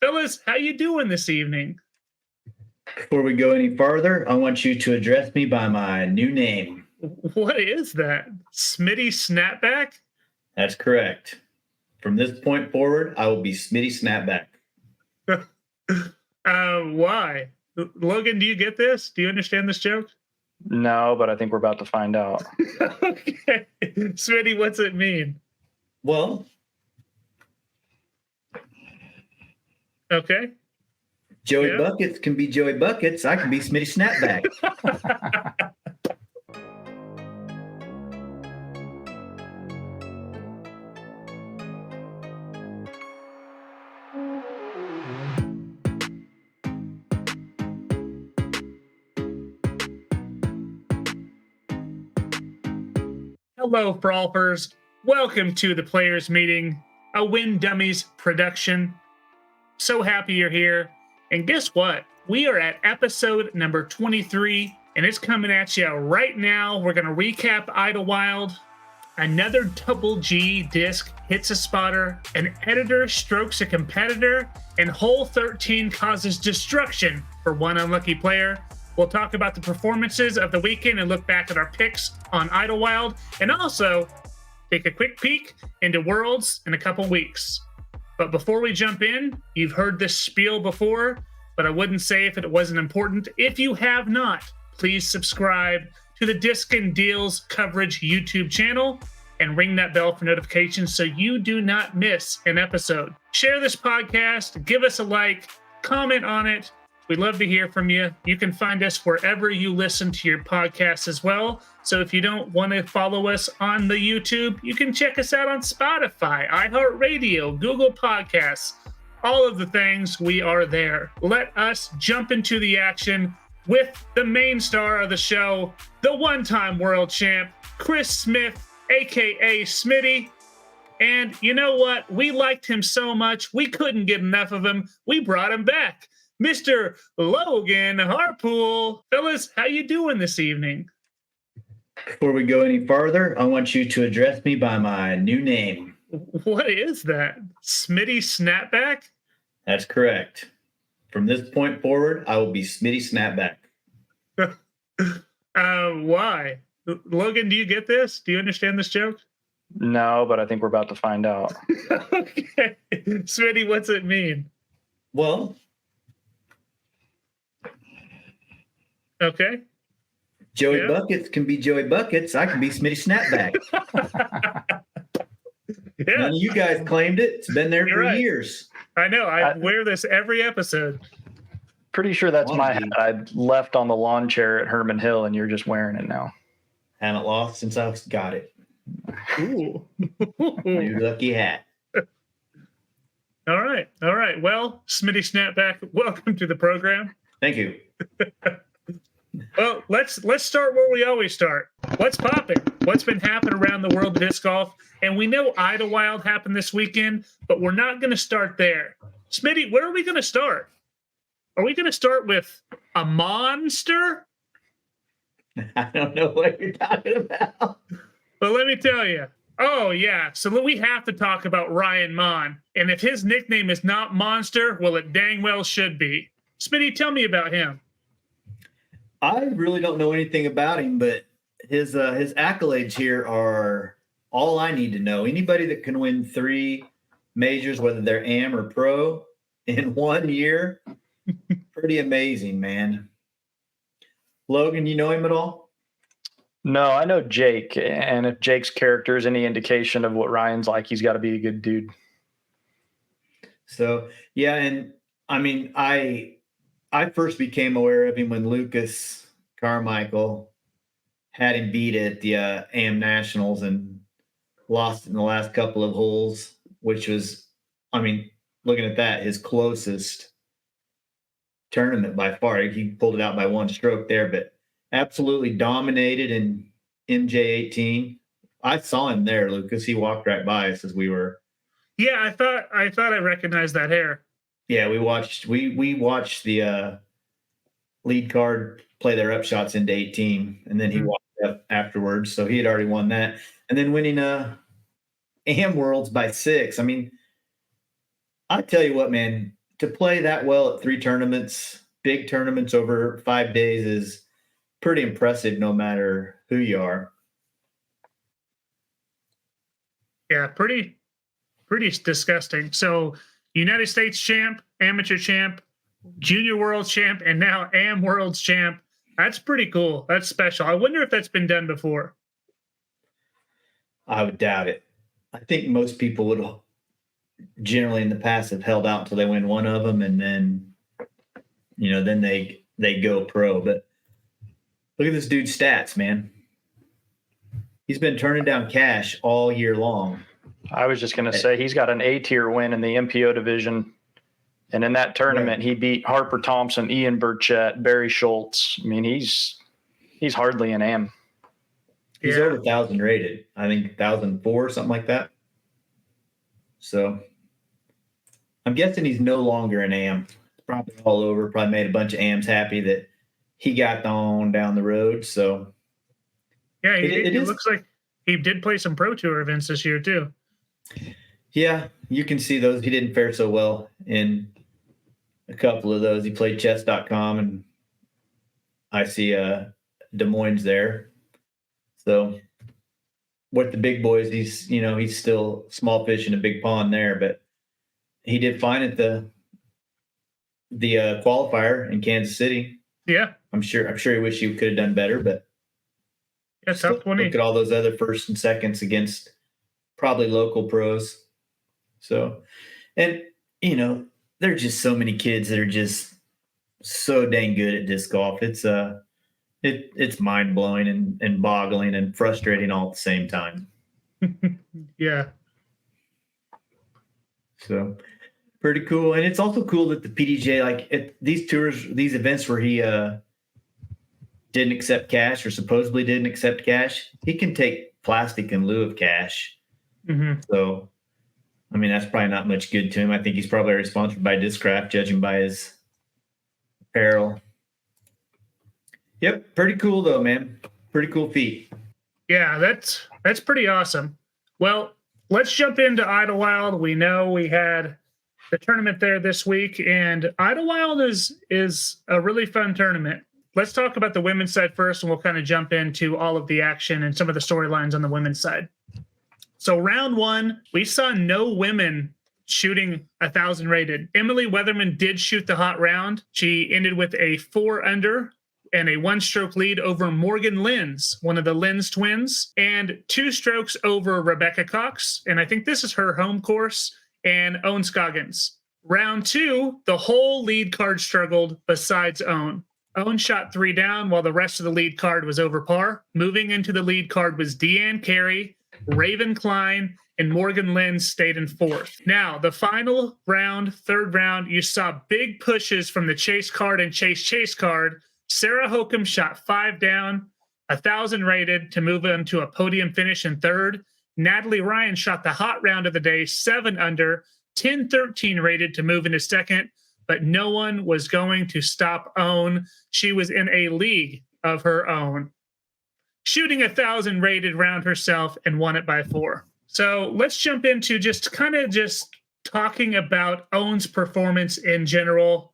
Fellas, how you doing this evening? Before we go any farther, I want you to address me by my new name. What is that? Smitty Snapback? That's correct. From this point forward, I will be Smitty Snapback. Why? Logan, do you get this? Do you understand this joke? No, but I think we're about to find out. Okay. Smitty, what's it mean? Well, Okay. Joey Yeah. Buckets can be Joey Buckets. I can be Smitty Snapback. Hello, Frolfers. Welcome to the Players Meeting, a Win Dummies production. So happy you're here. And guess what? We are at episode number 23, and it's coming at you right now. We're going to recap Idlewild. Another double G disc hits a spotter, an editor strokes a competitor, and hole 13 causes destruction for one unlucky player. We'll talk about the performances of the weekend and look back at our picks on Idlewild, and also take a quick peek into Worlds in a couple weeks. But before we jump in, you've heard this spiel before, but I wouldn't say if it wasn't important. If you have not, please subscribe to the Disc and Deals coverage YouTube channel and ring that bell for notifications so you do not miss an episode. Share this podcast, give us a like, comment on it. We'd love to hear from you. You can find us wherever you listen to your podcasts as well. So if you don't want to follow us on the YouTube, you can check us out on Spotify, iHeartRadio, Google Podcasts, all of the things. We are there. Let us jump into the action with the main star of the show, the one-time world champ, Chris Smith, aka Smitty. And you know what? We liked him so much, we couldn't get enough of him. We brought him back. Mr. Logan Harpool. Fellas, how you doing this evening? Before we go any farther, I want you to address me by my new name. What is that? Smitty Snapback? That's correct. From this point forward, I will be Smitty Snapback. Why? Logan, do you get this? Do you understand this joke? No, but I think we're about to find out. Okay. Smitty, what's it mean? Well, Okay. Joey Yeah. Buckets can be Joey Buckets. I can be Smitty Snapback. Yeah, None of you guys claimed it. It's been there You're for right. years. I know. I wear this every episode. Pretty sure that's Long my dude. hat I left on the lawn chair at Herman Hill, and you're just wearing it now. Haven't lost since I got it. Ooh. New lucky hat. All right. All right. Well, Smitty Snapback, welcome to the program. Thank you. Well, let's start where we always start. What's popping? What's been happening around the world of disc golf? And we know Idlewild happened this weekend, but we're not going to start there. Smitty, where are we going to start? Are we going to start with a monster? I don't know what you're talking about. But let me tell you. Oh, yeah. So we have to talk about Ryan Mon. And if his nickname is not Monster, well, it dang well should be. Smitty, tell me about him. I really don't know anything about him, but his accolades here are all I need to know. Anybody that can win 3 majors, whether they're am or pro, in 1 year, pretty amazing, man. Logan, you know him at all? No, I know Jake, and if Jake's character is any indication of what Ryan's like, he's got to be a good dude. So, yeah, and I mean, I first became aware of him when Lucas Carmichael had him beat at the AM Nationals and lost in the last couple of holes, which was, I mean, looking at that, his closest tournament by far. He pulled it out by 1 stroke there, but absolutely dominated in MJ18. I saw him there, Lucas. He walked right by us as we were. Yeah, I thought I recognized that hair. Yeah, we watched the lead card play their upshots into 18, and then he walked up afterwards. So he had already won that, and then winning AM Worlds by 6. I mean, I tell you what, man, to play that well at 3 tournaments, big tournaments over 5 days is pretty impressive no matter who you are. Yeah, pretty disgusting. So United States champ, amateur champ, junior world champ, and now AM world's champ. That's pretty cool. That's special. I wonder if that's been done before. I would doubt it. I think most people would generally in the past have held out until they win one of them, and then, then they go pro. But look at this dude's stats, man. He's been turning down cash all year long. I was just going to say he's got an A-tier win in the MPO division. And in that tournament, he beat Harper Thompson, Ian Burchett, Barry Schultz. I mean, he's hardly an AM. He's over 1,000 rated. I think 1,004, something like that. So I'm guessing he's no longer an AM. It's probably all over. Probably made a bunch of AMs happy that he got on down the road. So yeah, it looks like he did play some Pro Tour events this year too. Yeah, you can see those. He didn't fare so well in a couple of those. He played chess.com, and I see Des Moines there. So with the big boys, he's still small fish in a big pond there, but he did fine at the qualifier in Kansas City. Yeah. I'm sure he wished he could have done better, but yeah, top 20. Look at all those other first and seconds against probably local pros. So, and there are just so many kids that are just so dang good at disc golf. It's mind blowing and boggling and frustrating all at the same time. Yeah. So pretty cool. And it's also cool that the PDJ, like at these tours, these events where he didn't accept cash or supposedly didn't accept cash, he can take plastic in lieu of cash. Mm-hmm. So, I mean, that's probably not much good to him. I think he's probably already sponsored by Discraft, judging by his apparel. Yep, pretty cool though, man. Pretty cool feat. Yeah, that's pretty awesome. Well, let's jump into Idlewild. We know we had the tournament there this week, and Idlewild is a really fun tournament. Let's talk about the women's side first, and we'll kind of jump into all of the action and some of the storylines on the women's side. So round one, we saw no women shooting 1,000 rated. Emily Weatherman did shoot the hot round. She ended with a 4 under and a 1-stroke lead over Morgan Lenz, one of the Lenz twins, and 2 strokes over Rebecca Cox. And I think this is her home course, and Owen Scoggins. Round 2, the whole lead card struggled besides Owen. Owen shot 3 down while the rest of the lead card was over par. Moving into the lead card was Deanne Carey, Raven Klein, and Morgan Lenz stayed in 4th. Now, the final round, 3rd round, you saw big pushes from the chase card and chase card. Sarah Hokum shot 5 down, 1,000 rated to move into a podium finish in 3rd. Natalie Ryan shot the hot round of the day, 7 under, 10-13 rated to move into 2nd, but no one was going to stop Owen. She was in a league of her own, shooting 1,000 rated round herself and won it by 4. So let's jump into just talking about Owen's performance in general.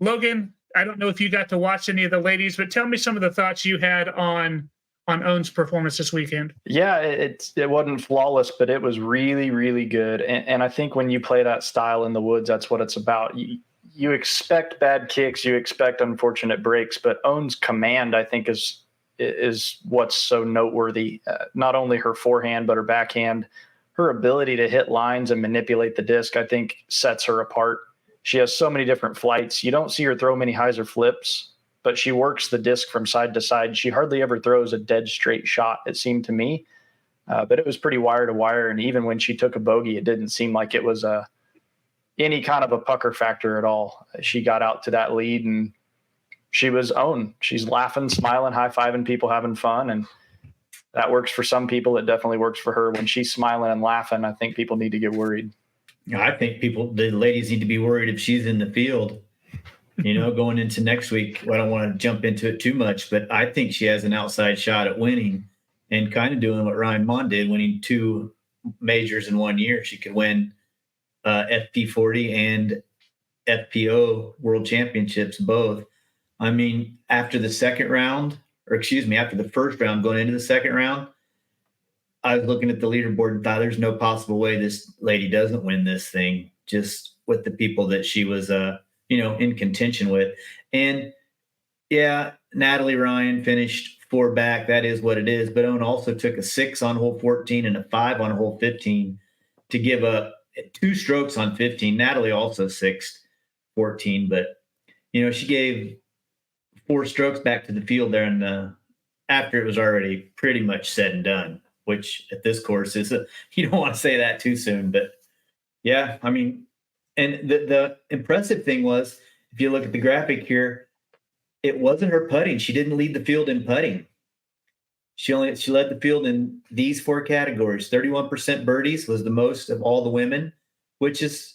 Logan, I don't know if you got to watch any of the ladies, but tell me some of the thoughts you had on Owen's performance this weekend. Yeah, it wasn't flawless, but it was really, really good. And I think when you play that style in the woods, that's what it's about. You expect bad kicks, you expect unfortunate breaks, but Owen's command, I think, is what's so noteworthy. Not only her forehand, but her backhand, her ability to hit lines and manipulate the disc, I think sets her apart. She has so many different flights. You don't see her throw many hyzer flips, but she works the disc from side to side. She hardly ever throws a dead straight shot, it seemed to me. But it was pretty wire to wire. And even when she took a bogey, it didn't seem like it was any kind of a pucker factor at all. She got out to that lead and she was Owen. She's laughing, smiling, high-fiving people, having fun. And that works for some people. It definitely works for her. When she's smiling and laughing, I think people need to get worried. I think the ladies need to be worried if she's in the field, going into next week. I don't want to jump into it too much, but I think she has an outside shot at winning and kind of doing what Ryan Mon did, winning 2 majors in 1 year. She could win FP40 and FPO World Championships both. I mean, after the first round going into the second round, I was looking at the leaderboard and thought there's no possible way this lady doesn't win this thing, just with the people that she was, in contention with. And yeah, Natalie Ryan finished 4 back. That is what it is. But Owen also took a 6 on hole 14 and a 5 on hole 15 to give up 2 strokes on 15. Natalie also 6'd 14, but she gave 4 strokes back to the field there, and after it was already pretty much said and done. Which at this course is you don't want to say that too soon, but yeah, I mean, and the impressive thing was, if you look at the graphic here, it wasn't her putting. She didn't lead the field in putting. She led the field in these 4 categories. 31% birdies was the most of all the women, which is,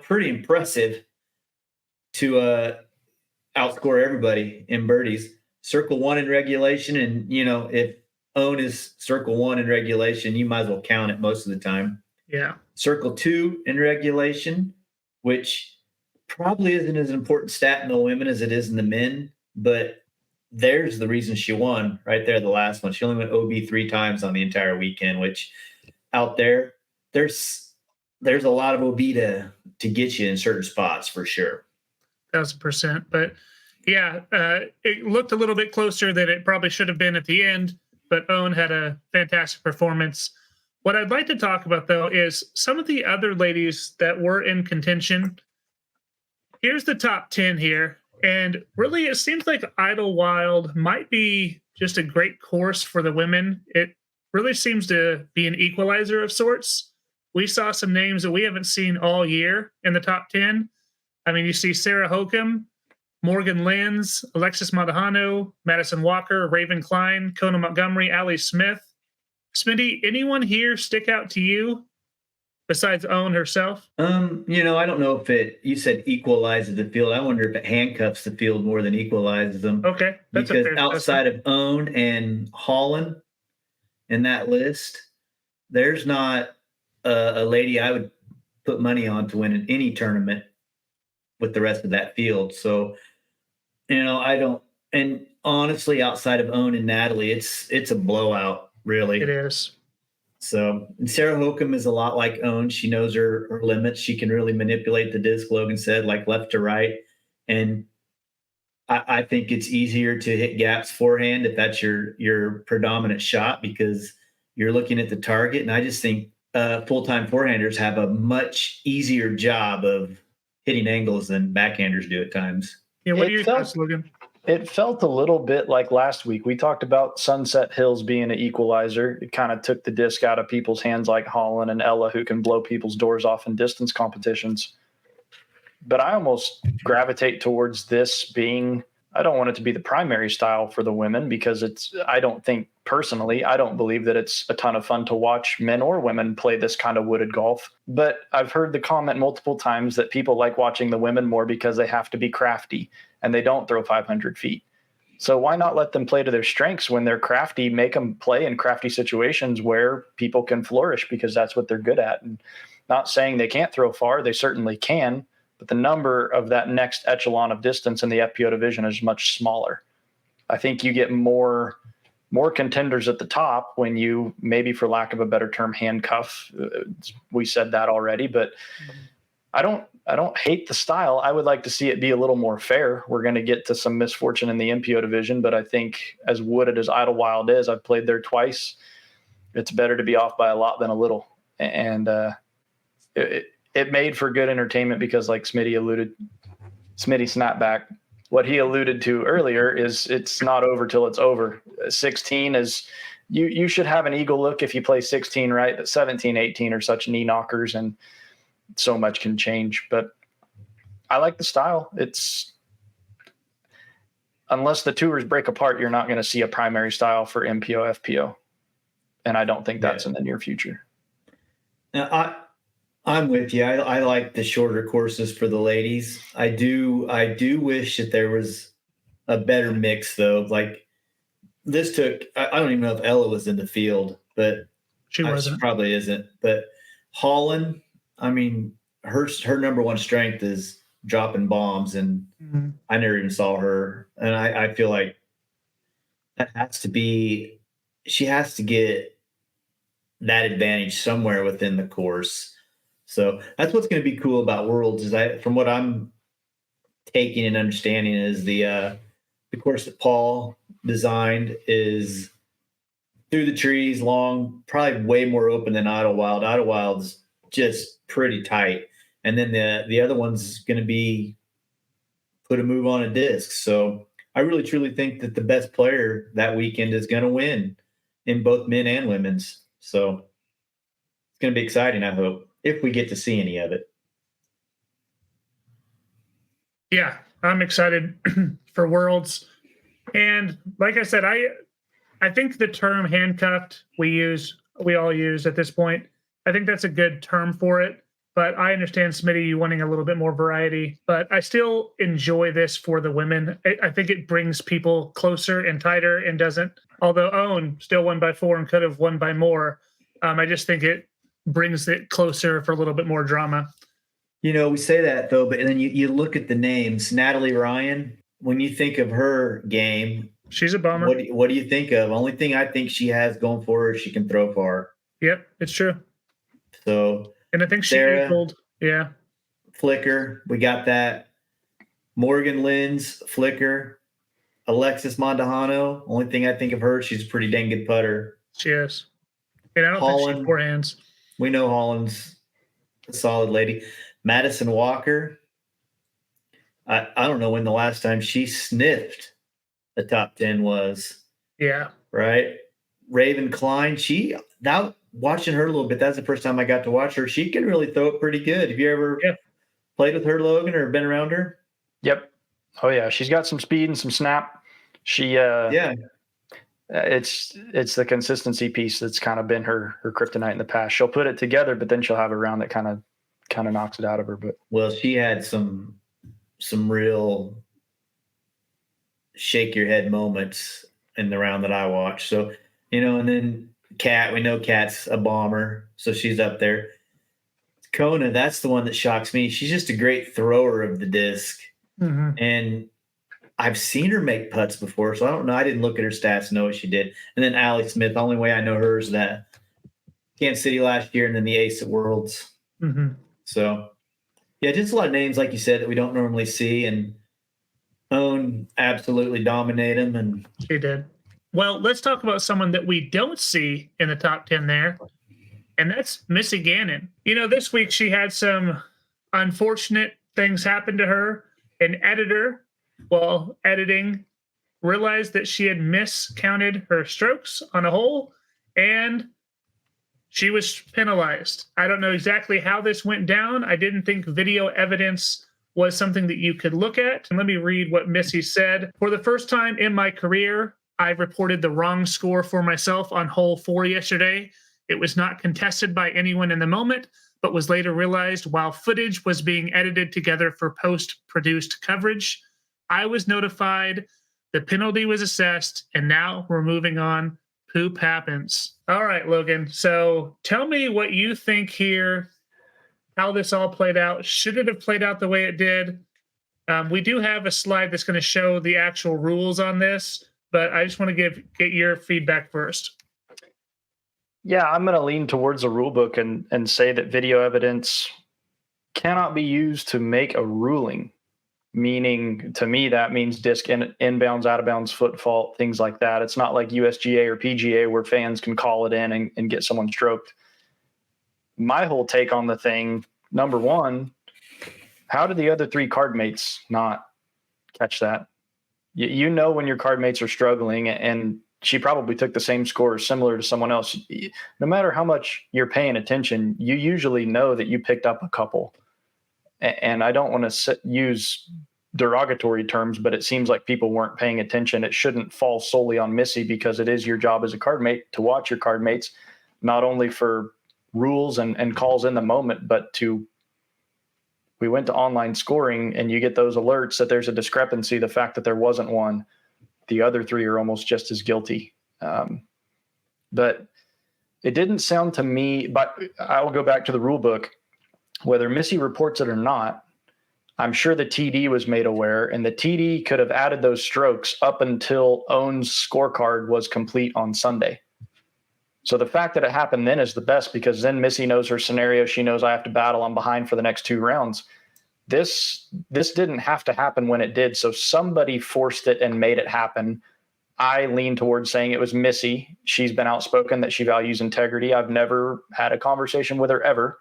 pretty impressive to outscore everybody in birdies. Circle 1 in regulation, and if Own is circle 1 in regulation, you might as well count it most of the time. Yeah. Circle 2 in regulation, which probably isn't as important stat in the women as it is in the men, but there's the reason she won right there, the last one. She only went OB 3 times on the entire weekend, which out there's a lot of OB to get you in certain spots for sure. 1,000%. But yeah, it looked a little bit closer than it probably should have been at the end, but Owen had a fantastic performance. What I'd like to talk about, though, is some of the other ladies that were in contention. Here's the top 10 here. And really, it seems like Idlewild might be just a great course for the women. It really seems to be an equalizer of sorts. We saw some names that we haven't seen all year in the top 10. I mean, you see Sarah Hokum, Morgan Lenz, Alexis Madahano, Madison Walker, Raven Klein, Kona Montgomery, Allie Smith. Smitty, anyone here stick out to you besides Owen herself? I don't know if you said equalizes the field. I wonder if it handcuffs the field more than equalizes them. Okay. Because outside of Owen and Holland in that list, there's not a lady I would put money on to win in any tournament with the rest of that field. So, I don't, and honestly, outside of Owen and Natalie, it's a blowout, really. It is. So, and Sarah Hokum is a lot like Owen. She knows her limits. She can really manipulate the disc, Logan said, like left to right. And I think it's easier to hit gaps forehand if that's your predominant shot, because you're looking at the target. And I just think full-time forehanders have a much easier job of hitting angles than backhanders do at times. Yeah, what are your thoughts, Logan? It felt a little bit like last week. We talked about Sunset Hills being an equalizer. It kind of took the disc out of people's hands, like Holland and Ella, who can blow people's doors off in distance competitions. But I almost gravitate towards this being, I don't want it to be the primary style for the women, because I don't believe that it's a ton of fun to watch men or women play this kind of wooded golf. But I've heard the comment multiple times that people like watching the women more because they have to be crafty and they don't throw 500 feet. So why not let them play to their strengths? When they're crafty, make them play in crafty situations where people can flourish, because that's what they're good at. And not saying they can't throw far, they certainly can, but the number of that next echelon of distance in the FPO division is much smaller. I think you get more contenders at the top when you, maybe for lack of a better term, handcuff. We said that already, but I don't hate the style. I would like to see it be a little more fair. We're going to get to some misfortune in the MPO division, but I think as wooded as Idlewild is, I've played there twice. It's better to be off by a lot than a little. And it made for good entertainment, because like Smitty Snapback, what he alluded to earlier is it's not over till it's over. 16 is, you should have an eagle look if you play 16 right, but 17, 18 are such knee knockers, and so much can change. But I like the style. It's, unless the tours break apart, you're not going to see a primary style for MPO, FPO. And I don't think that's in the near future. Now, I'm with you. I like the shorter courses for the ladies. I do wish that there was a better mix, though. Like this took, I don't even know if Ella was in the field, but she wasn't. She probably isn't. But Holland, I mean, her number one strength is dropping bombs, and I never even saw her. And I feel like that has to be, she has to get that advantage somewhere within the course. So that's what's going to be cool about Worlds is from what I'm taking and understanding is the course that Paul designed is through the trees, long, probably way more open than Idlewild. Idlewild's just pretty tight. And then the other one's going to be put a move on a disc. So I really truly think that the best player that weekend is going to win in both men and women's. So it's going to be exciting, I hope, if we get to see any of it. Yeah, I'm excited for Worlds. And like I said, I think the term handcuffed we all use at this point. I think that's a good term for it. But I understand, Smitty, you wanting a little bit more variety. But I still enjoy this for the women. I think it brings people closer and tighter and doesn't. Although Owen still won by 4 and could have won by more. I just think it brings it closer for a little bit more drama. You know, we say that, though, but then you look at the names. Natalie Ryan, when you think of her game, she's a bummer. What do you think of? Only thing I think she has going for her is she can throw far. Yep, it's true. So, and I think she equaled. Yeah. Flicker, we got that. Morgan Lynn's Flicker. Alexis Mondahano, only thing I think of her, she's a pretty dang good putter. She is. And I don't think she forehands. We know Holland's a solid lady. Madison Walker, I don't know when the last time she sniffed the top 10 was. Yeah. Right? Raven Klein, watching her a little bit, that's the first time I got to watch her. She can really throw it pretty good. Have you ever played with her, Logan, or been around her? Yep. Oh, yeah. She's got some speed and some snap. She it's the consistency piece that's kind of been her kryptonite in the past. She'll put it together, but then she'll have a round that kind of knocks it out of her. But she had some real shake your head moments in the round that I watched. So, and then Kat, we know Kat's a bomber, so she's up there. Kona, that's the one that shocks me. She's just a great thrower of the disc. Mm-hmm. And I've seen her make putts before, so I don't know. I didn't look at her stats and know what she did. And then Allie Smith, the only way I know her is that Kansas City last year and then the Ace at Worlds. Mm-hmm. So, yeah, just a lot of names, like you said, that we don't normally see. And Owen absolutely dominate them. And she did. Well, let's talk about someone that we don't see in the top 10 there, and that's Missy Gannon. This week she had some unfortunate things happen to her. An editor, while editing, realized that she had miscounted her strokes on a hole, and she was penalized. I don't know exactly how this went down. I didn't think video evidence was something that you could look at. And let me read what Missy said. For the first time in my career, I reported the wrong score for myself on hole 4 yesterday. It was not contested by anyone in the moment, but was later realized while footage was being edited together for post-produced coverage. I was notified, the penalty was assessed, and now we're moving on. Poop happens. All right, Logan. So tell me what you think here, how this all played out. Should it have played out the way it did? We do have a slide that's going to show the actual rules on this, but I just want to get your feedback first. Yeah, I'm going to lean towards the rule book and say that video evidence cannot be used to make a ruling. Meaning, to me, that means disc inbounds, out of bounds, foot fault, things like that. It's not like USGA or PGA where fans can call it in and get someone stroked. My whole take on the thing, number one, how did the other 3 card mates not catch that? You know when your card mates are struggling, and she probably took the same score similar to someone else. No matter how much you're paying attention, you usually know that you picked up a couple. And I don't want to use derogatory terms, but it seems like people weren't paying attention. It shouldn't fall solely on Missy, because it is your job as a card mate to watch your card mates, not only for rules and calls in the moment, but we went to online scoring and you get those alerts that there's a discrepancy. The fact that there wasn't one, the other 3 are almost just as guilty. But it didn't sound to me, but I will go back to the rule book. Whether Missy reports it or not, I'm sure the TD was made aware, and the TD could have added those strokes up until Own's scorecard was complete on Sunday. So the fact that it happened then is the best, because then Missy knows her scenario. She knows I have to battle. I'm behind for the next 2 rounds. This didn't have to happen when it did. So somebody forced it and made it happen. I lean towards saying it was Missy. She's been outspoken that she values integrity. I've never had a conversation with her ever,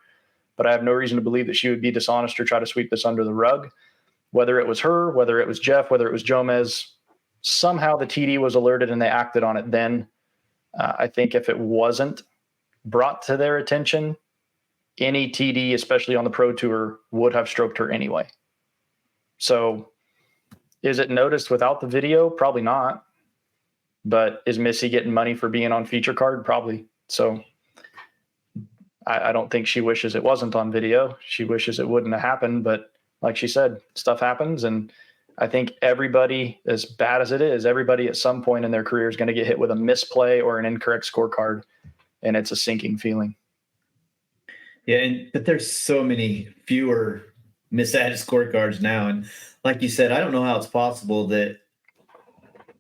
but I have no reason to believe that she would be dishonest or try to sweep this under the rug. Whether it was her, whether it was Jeff, whether it was Jomez, somehow the TD was alerted and they acted on it then. I think if it wasn't brought to their attention, any TD, especially on the Pro Tour, would have stroked her anyway. So is it noticed without the video? Probably not. But is Missy getting money for being on feature card? Probably. So I don't think she wishes it wasn't on video. She wishes it wouldn't have happened. But like she said, stuff happens. And I think everybody, as bad as it is, everybody at some point in their career is going to get hit with a misplay or an incorrect scorecard. And it's a sinking feeling. Yeah, but there's so many fewer misadded scorecards now. And like you said, I don't know how it's possible that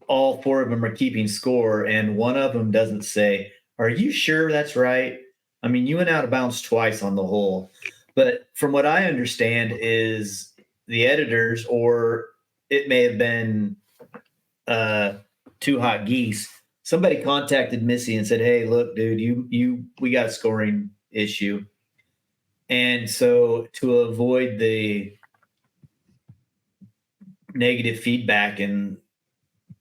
all 4 of them are keeping score and one of them doesn't say, "Are you sure that's right?" I mean, you went out of bounds twice on the hole. But from what I understand is the editors, or it may have been 2 Hot Geese, somebody contacted Missy and said, "Hey, look, dude, we got a scoring issue." And so to avoid the negative feedback and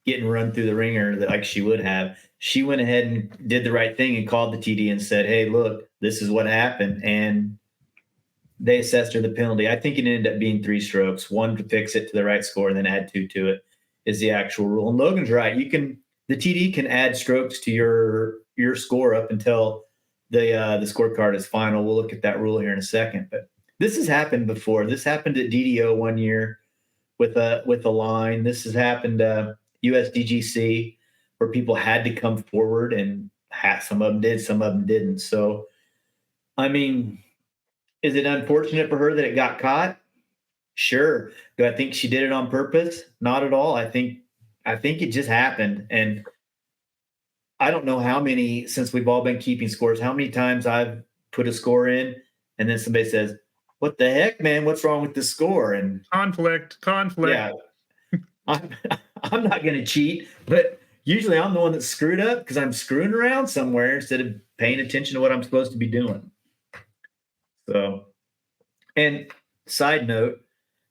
getting run through the ringer that like she would have, she went ahead and did the right thing and called the TD and said, "Hey, look, this is what happened." And they assessed her the penalty. I think it ended up being 3 strokes, 1 to fix it to the right score and then add 2 to it is the actual rule. And Logan's right. The TD can add strokes to your score up until the scorecard is final. We'll look at that rule here in a second. But this has happened before. This happened at DDO one year with a line. This has happened USDGC, where people had to come forward, and some of them did, some of them didn't. So, I mean, is it unfortunate for her that it got caught? Sure. Do I think she did it on purpose? Not at all. I think it just happened. And I don't know how many, since we've all been keeping scores, how many times I've put a score in and then somebody says, "What the heck, man? What's wrong with the score?" And Conflict. yeah, I'm not going to cheat, but usually I'm the one that's screwed up because I'm screwing around somewhere instead of paying attention to what I'm supposed to be doing. So, and side note,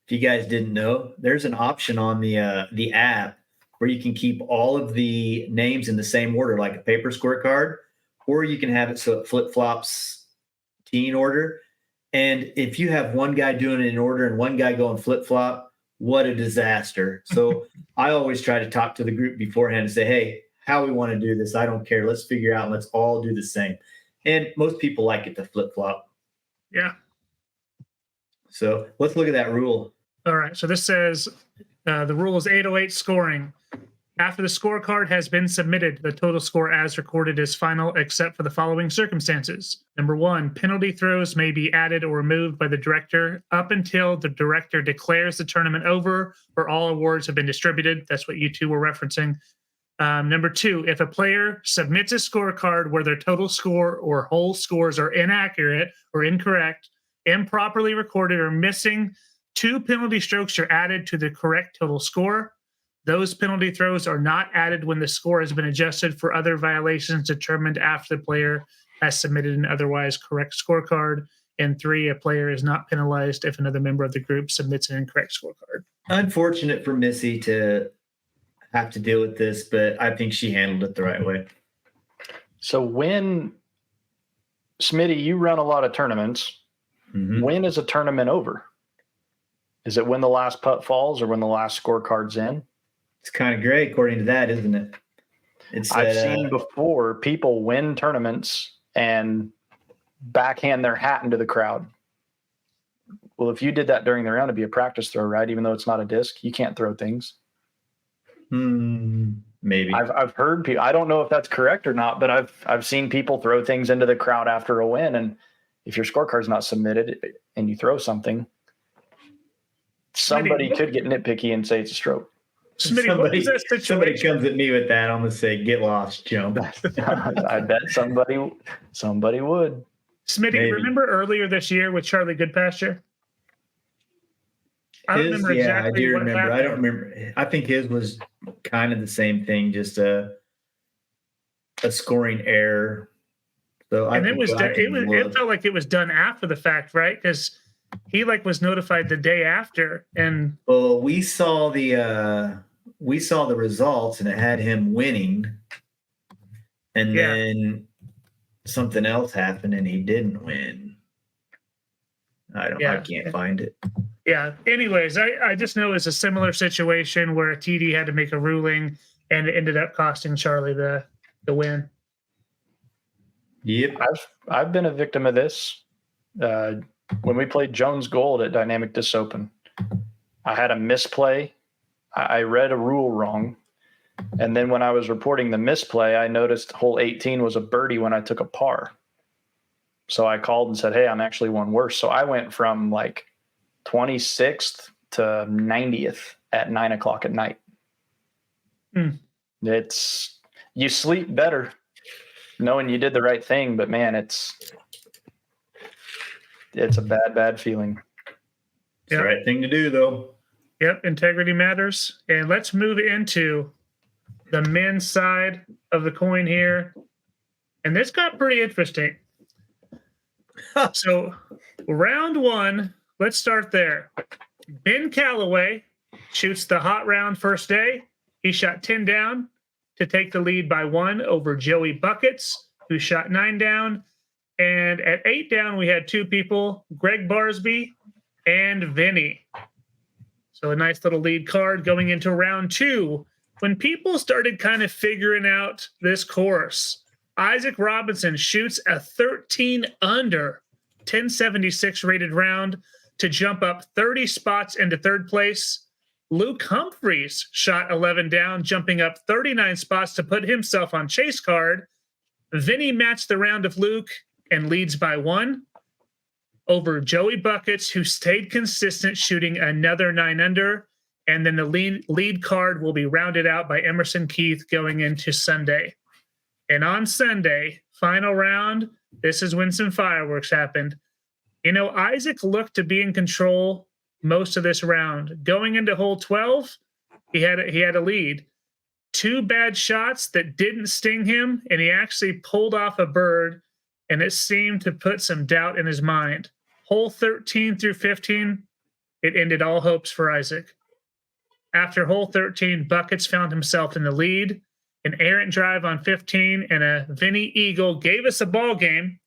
if you guys didn't know, there's an option on the app where you can keep all of the names in the same order, like a paper scorecard, or you can have it so it flip-flops teen order. And if you have one guy doing it in order and one guy going flip-flop, what a disaster. So I always try to talk to the group beforehand and say, "Hey, how we want to do this, I don't care. Let's figure out and let's all do the same." And most people like it to flip-flop. Yeah. So let's look at that rule. All right. So this says the rule is 808 scoring. After the scorecard has been submitted, the total score as recorded is final, except for the following circumstances. Number 1, penalty throws may be added or removed by the director up until the director declares the tournament over or all awards have been distributed. That's what you two were referencing. Number 2, if a player submits a scorecard where their total score or whole scores are inaccurate or incorrect, improperly recorded, or missing, 2 penalty strokes are added to the correct total score. Those penalty throws are not added when the score has been adjusted for other violations determined after the player has submitted an otherwise correct scorecard. And 3, a player is not penalized if another member of the group submits an incorrect scorecard. Unfortunate for Missy to have to deal with this, but I think she handled it the right way. So when, Smitty, you run a lot of tournaments, when is a tournament over? Is it when the last putt falls or when the last scorecard's in? It's kind of gray according to that, isn't it? I've seen before people win tournaments and backhand their hat into the crowd. Well, if you did that during the round, it'd be a practice throw, right? Even though it's not a disc, you can't throw things. Maybe. I've heard people. I don't know if that's correct or not, but I've seen people throw things into the crowd after a win, and if your scorecard's not submitted and you throw something, somebody could get nitpicky and say it's a stroke. Smitty, what was that situation? Somebody comes at me with that, I'm gonna say, "Get lost, Joe." I bet somebody would. Smitty, Maybe. remember earlier this year with Charlie Goodpasture? I don't remember exactly I do what remember. happened. I don't remember. I think his was kind of the same thing, just a scoring error. So And it felt like it was done after the fact, right? Because he was notified the day after, and well, we saw the results, and it had him winning, and then something else happened, and he didn't win. I can't find it. Yeah. Anyways, I just know it's a similar situation where TD had to make a ruling, and it ended up costing Charlie the win. Yep. I've been a victim of this. When we played Jones Gold at Dynamic Disc Open, I had a misplay. I read a rule wrong. And then when I was reporting the misplay, I noticed hole 18 was a birdie when I took a par. So I called and said, hey, I'm actually one worse. So I went from 26th to 90th at 9 o'clock at night. You sleep better knowing you did the right thing, but man, it's a bad feeling. It's the right thing to do, though. Yep, integrity matters. And let's move into the men's side of the coin here. And this got pretty interesting. So round one, let's start there. Ben Calloway shoots the hot round first day. He shot 10 down to take the lead by 1 over Joey Buckets, who shot 9 down. And at 8 down, we had 2 people, Greg Barsby and Vinny. So a nice little lead card going into round 2. When people started kind of figuring out this course, Isaac Robinson shoots a 13 under 1076 rated round to jump up 30 spots into third place. Luke Humphreys shot 11 down, jumping up 39 spots to put himself on chase card. Vinny matched the round of Luke and leads by 1 over Joey Buckets, who stayed consistent, shooting another 9 under. And then the lead card will be rounded out by Emerson Keith going into Sunday. And on Sunday, final round, this is when some fireworks happened. Isaac looked to be in control most of this round. Going into hole 12, he had a lead. 2 bad shots that didn't sting him, and he actually pulled off a bird, and it seemed to put some doubt in his mind. Hole 13 through 15, it ended all hopes for Isaac. After hole 13, Buckets found himself in the lead. An errant drive on 15 and a Vinny Eagle gave us a ball game.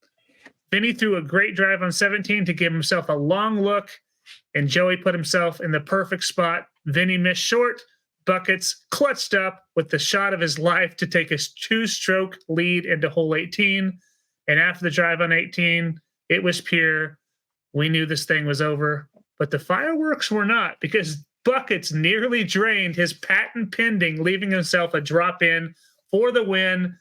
Vinny threw a great drive on 17 to give himself a long look, and Joey put himself in the perfect spot. Vinny missed short. Buckets clutched up with the shot of his life to take a 2-stroke lead into hole 18. And after the drive on 18, it was pure. We knew this thing was over. But the fireworks were not, because Buckets nearly drained his patent pending, leaving himself a drop in for the win.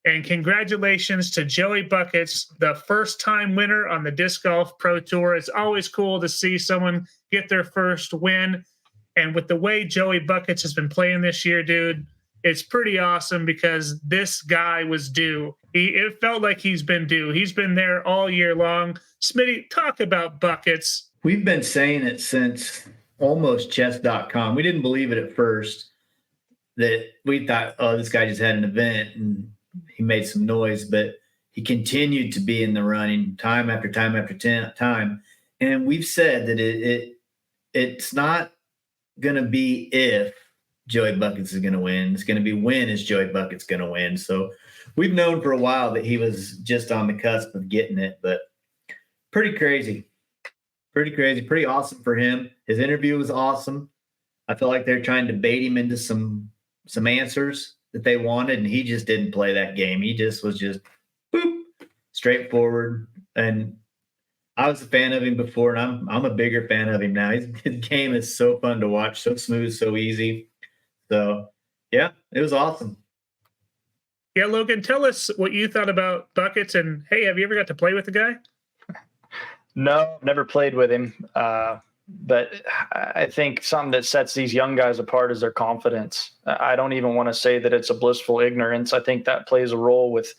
And congratulations to Joey Buckets, the first-time winner on the Disc Golf Pro Tour. It's always cool to see someone get their first win. And with the way Joey Buckets has been playing this year, dude, it's pretty awesome because this guy was due. It felt like he's been due. He's been there all year long. Smitty, talk about Buckets. We've been saying it since almost chess.com. We didn't believe it at first, that we thought, oh, this guy just had an event and he made some noise, but he continued to be in the running time after time after time. And we've said that it's not going to be if Joey Buckets is going to win. It's going to be when is Joey Buckets going to win. So we've known for a while that he was just on the cusp of getting it, but pretty crazy. Pretty awesome for him. His interview was awesome. I feel like they're trying to bait him into some answers that they wanted, and he just didn't play that game. He just was boop, straightforward. And I was a fan of him before, and I'm a bigger fan of him now. His game is so fun to watch, so smooth, so easy. So, yeah, it was awesome. Yeah, Logan, tell us what you thought about Buckets, and hey, have you ever got to play with the guy? No, never played with him. But I think something that sets these young guys apart is their confidence. I don't even want to say that it's a blissful ignorance. I think that plays a role with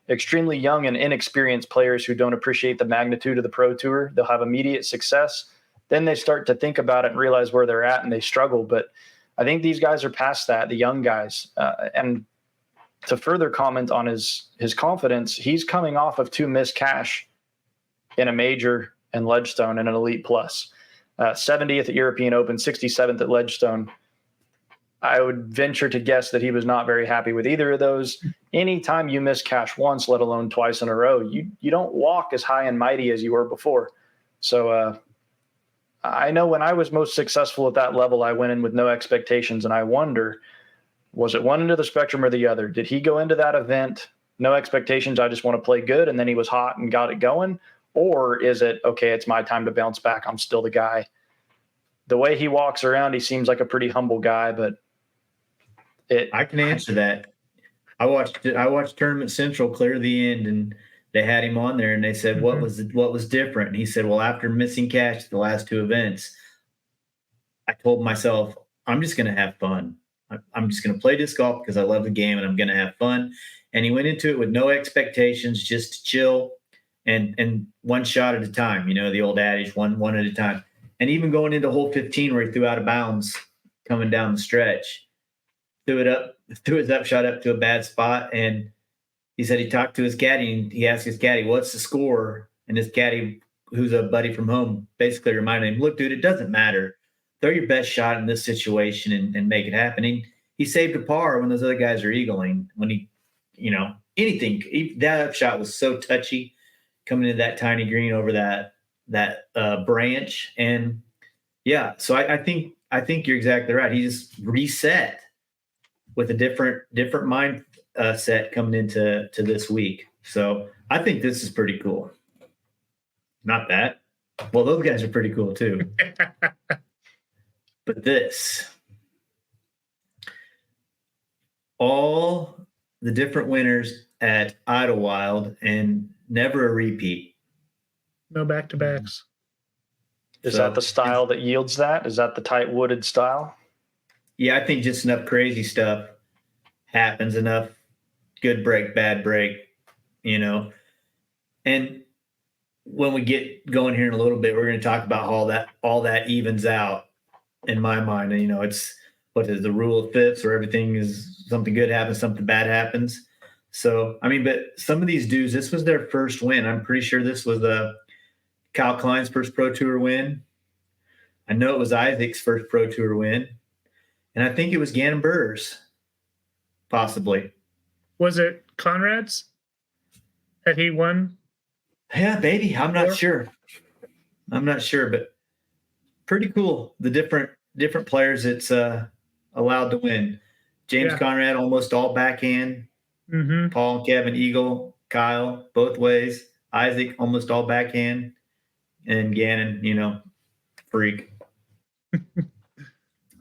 extremely young and inexperienced players who don't appreciate the magnitude of the Pro Tour. They'll have immediate success. Then they start to think about it and realize where they're at, and they struggle. But I think these guys are past that, the young guys. And to further comment on his confidence, he's coming off of 2 missed cash in a major and Ledgestone and an Elite Plus. 70th at European Open, 67th at Ledgestone. I would venture to guess that he was not very happy with either of those. Anytime you miss cash once, let alone twice in a row, you don't walk as high and mighty as you were before. So I know when I was most successful at that level, I went in with no expectations, and I wonder, was it one end of the spectrum or the other? Did he go into that event, no expectations, I just want to play good, and then he was hot and got it going? Or is it, okay, it's my time to bounce back, I'm still the guy? The way he walks around, he seems like a pretty humble guy, but I can answer that. I watched Tournament Central clear the end, and they had him on there, and they said, what was different? And he said, well, after missing cash at the last 2 events, I told myself, I'm just going to have fun. I'm just going to play disc golf because I love the game, and I'm going to have fun. And he went into it with no expectations, just to chill and one shot at a time. You know, the old adage, one at a time. And even going into hole 15 where he threw out of bounds coming down the stretch, threw his up shot up to a bad spot. And he said he talked to his caddy, and he asked his caddy, what's the score? And his caddy, who's a buddy from home, basically reminded him, look, dude, it doesn't matter. Throw your best shot in this situation and make it happen. And he saved a par when those other guys are eagling. When he, anything, that up shot was so touchy coming into that tiny green over that branch. And yeah, so I think you're exactly right. He just reset with a different mind set coming into this week. So I think this is pretty cool. Not that. Well, those guys are pretty cool too. But this, all the different winners at Idlewild and never a repeat. No back-to-backs. Is that the style that yields that? Is that the tight wooded style? Yeah, I think just enough crazy stuff happens, enough good break, bad break, And when we get going here in a little bit, we're going to talk about how all that evens out in my mind. And, it's what is the rule of fifths, where everything is something good happens, something bad happens. So, but some of these dudes, this was their first win. I'm pretty sure this was Kyle Klein's first Pro Tour win. I know it was Isaac's first Pro Tour win. And I think it was Gannon Burr's, possibly. Was it Conrad's? Had he won? Yeah, maybe. I'm not sure, but pretty cool. The different players it's allowed to win. James Conrad, almost all backhand. Mm-hmm. Paul and Kevin, eagle. Kyle, both ways. Isaac, almost all backhand. And Gannon, freak.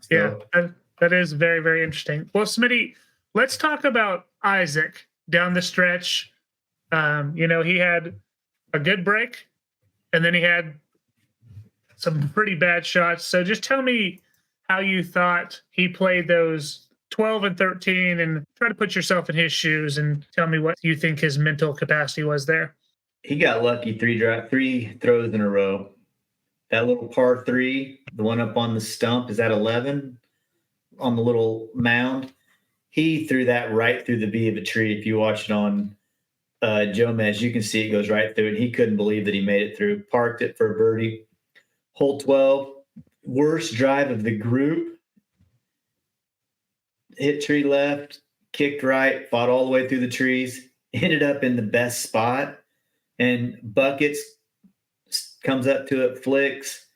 Yeah, that is very, very interesting. Well, Smitty, let's talk about Isaac down the stretch. He had a good break, and then he had some pretty bad shots. So just tell me how you thought he played those 12 and 13, and try to put yourself in his shoes and tell me what you think his mental capacity was there. He got lucky 3 throws in a row. That little par 3, the one up on the stump, is at 11 on the little mound. He threw that right through the V of a tree. If you watch it on Jomez, you can see it goes right through it. He couldn't believe that he made it through. Parked it for a birdie. Hole 12, worst drive of the group. Hit tree left, kicked right, fought all the way through the trees, ended up in the best spot. And Buckets comes up to it, flicks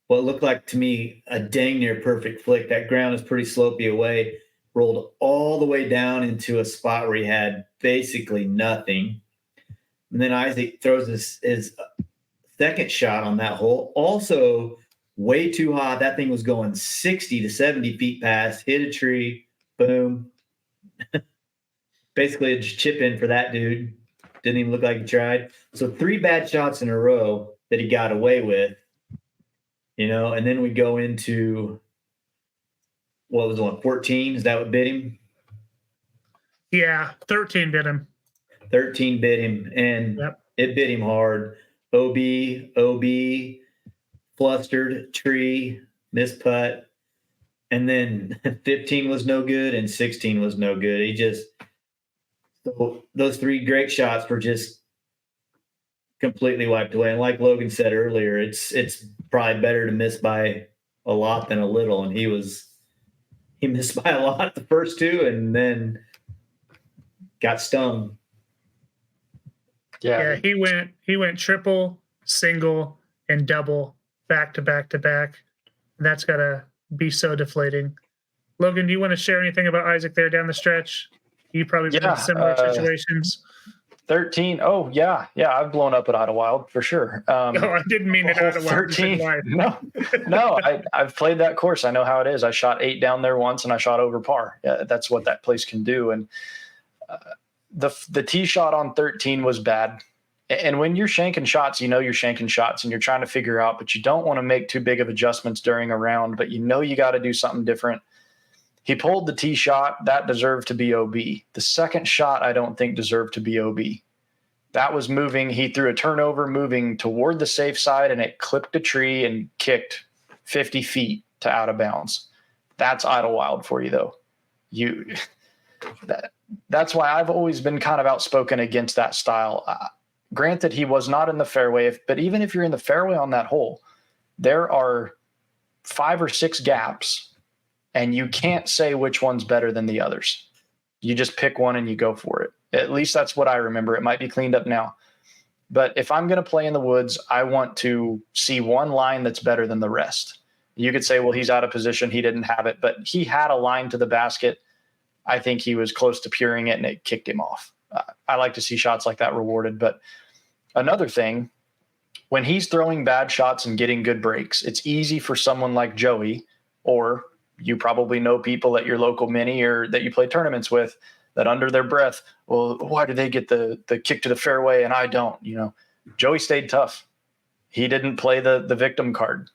what looked like to me a dang near perfect flick. That ground is pretty slopey away, rolled all the way down into a spot where he had basically nothing. And then Isaac throws his second shot on that hole, also way too hot. That thing was going 60 to 70 feet past, hit a tree, boom. Basically a chip in for that dude. Didn't even look like he tried. So 3 bad shots in a row that he got away with. and then we go into what was on 14? Is that what bit him? Yeah, 13 bit him. 13 bit him, and It bit him hard. OB, flustered, tree, missed putt. And then 15 was no good and 16 was no good. So those 3 great shots were just completely wiped away. And like Logan said earlier, it's probably better to miss by a lot than a little. And he missed by a lot the first 2 and then got stung. Yeah, he went triple, single, and double back to back to back. That's gotta be so deflating. Logan, do you want to share anything about Isaac there down the stretch? You probably been in similar situations. 13. Oh, yeah. I've blown up at Idlewild for sure. I didn't mean it Idlewild. 13. No. I've played that course. I know how it is. I shot 8 down there once, and I shot over par. Yeah, that's what that place can do. And the tee shot on 13 was bad. And when you're shanking shots, you're shanking shots and you're trying to figure out, but you don't want to make too big of adjustments during a round, but you got to do something different. He pulled the tee shot. That deserved to be OB. The second shot, I don't think deserved to be OB. That was moving. He threw a turnover moving toward the safe side, and it clipped a tree and kicked 50 feet to out of bounds. That's Idlewild for you, though. That's why I've always been kind of outspoken against that style. Granted, he was not in the fairway, but even if you're in the fairway on that hole, there are 5 or 6 gaps, and you can't say which one's better than the others. You just pick one and you go for it. At least that's what I remember. It might be cleaned up now. But if I'm going to play in the woods, I want to see one line that's better than the rest. You could say, well, he's out of position. He didn't have it, but he had a line to the basket. I think he was close to puring it, and it kicked him off. I like to see shots like that rewarded. But another thing, when he's throwing bad shots and getting good breaks, it's easy for someone like Joey, or you probably know people at your local mini or that you play tournaments with, that under their breath, well, why do they get the kick to the fairway and I don't? Joey stayed tough. He didn't play the victim card.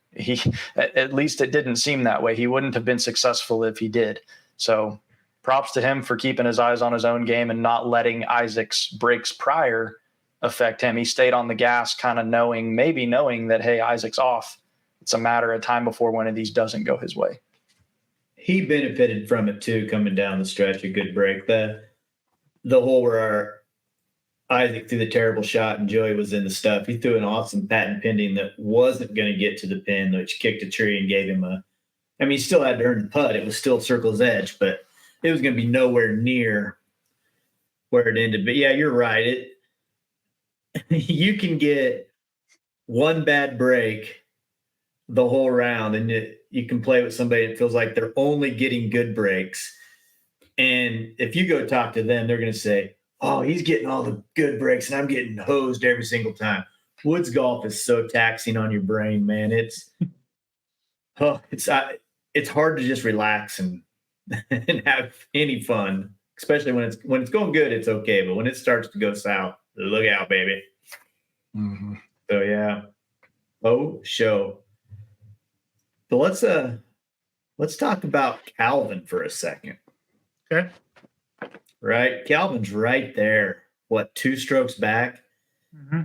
At least it didn't seem that way. He wouldn't have been successful if he did. So props to him for keeping his eyes on his own game and not letting Isaac's breaks prior affect him. He stayed on the gas, kind of knowing that, hey, Isaac's off. It's a matter of time before one of these doesn't go his way. He benefited from it too, coming down the stretch, a good break. The hole where Isaac threw the terrible shot and Joey was in the stuff, he threw an awesome patent pending that wasn't going to get to the pin, which kicked a tree and gave him he still had to earn the putt. It was still circle's edge, but it was going to be nowhere near where it ended. But yeah, you're right. You can get one bad break the whole round, and you can play with somebody that feels like they're only getting good breaks. And if you go talk to them, they're going to say, oh, he's getting all the good breaks and I'm getting hosed every single time. Woods golf is so taxing on your brain, man. It's hard to just relax and have any fun, especially when it's going good. It's okay, but when it starts to go south, look out, baby. Mm-hmm. So yeah. Show. So let's talk about Calvin for a second. Okay. Right, Calvin's right there. What, 2 strokes back? Mm-hmm.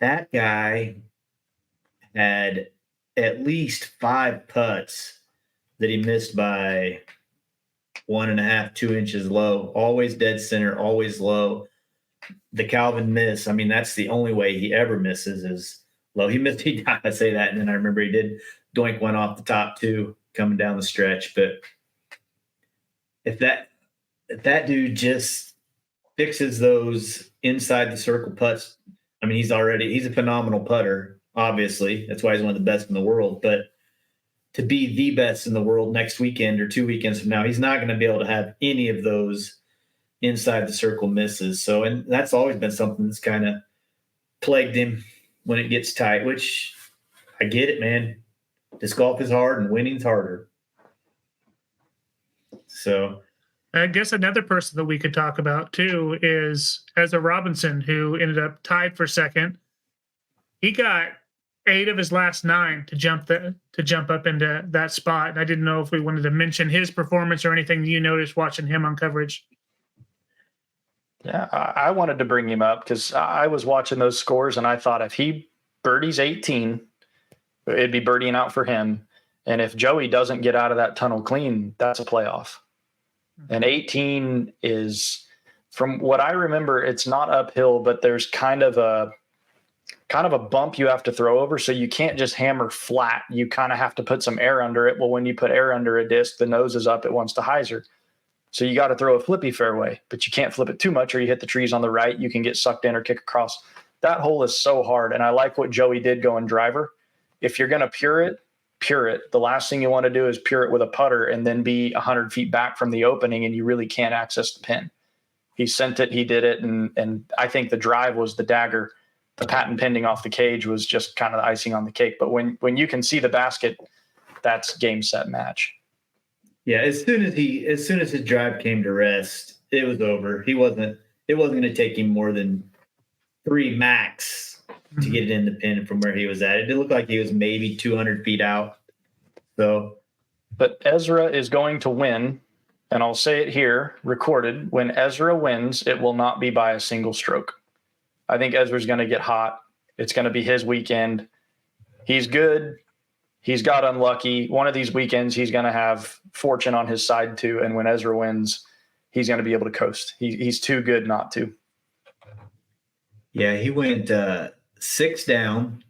That guy had at least 5 putts that he missed by 1.5, 2 inches low. Always dead center, always low. The Calvin miss, that's the only way he ever misses is low. I say that, and then I remember he did doink one off the top too, coming down the stretch. But if that dude just fixes those inside the circle putts, he's a phenomenal putter, obviously. That's why he's one of the best in the world. But to be the best in the world next weekend or 2 weekends from now, he's not going to be able to have any of those inside the circle misses. So, and that's always been something that's kind of plagued him when it gets tight, which I get it, man. Disc golf is hard and winning's harder. So I guess another person that we could talk about too is Ezra Robinson, who ended up tied for second. He got 8 of his last 9 to jump up into that spot. And I didn't know if we wanted to mention his performance or anything you noticed watching him on coverage. Yeah, I wanted to bring him up because I was watching those scores and I thought if he birdies 18, it'd be birdieing out for him. And if Joey doesn't get out of that tunnel clean, that's a playoff. And 18 is, from what I remember, it's not uphill, but there's kind of a bump you have to throw over. So you can't just hammer flat. You kind of have to put some air under it. Well, when you put air under a disc, the nose is up, it wants to hyzer. So you got to throw a flippy fairway, but you can't flip it too much or you hit the trees on the right. You can get sucked in or kick across. That hole is so hard. And I like what Joey did going driver. If you're going to pure it. The last thing you want to do is pure it with a putter and then be 100 feet back from the opening and you really can't access the pin. He sent it, he did it, and I think the drive was the dagger. The patent pending off the cage was just kind of the icing on the cake. But when you can see the basket, that's game, set, match. Yeah, as soon as his drive came to rest, it was over. It wasn't going to take him more than 3 max to get it in the pin from where he was at. It did look like he was maybe 200 feet out. So, but Ezra is going to win, and I'll say it here, recorded. When Ezra wins, it will not be by a single stroke. I think Ezra's going to get hot. It's going to be his weekend. He's good. He's got unlucky. One of these weekends, he's going to have fortune on his side too. And when Ezra wins, he's going to be able to coast. He's too good not to. Yeah, he went 6 down,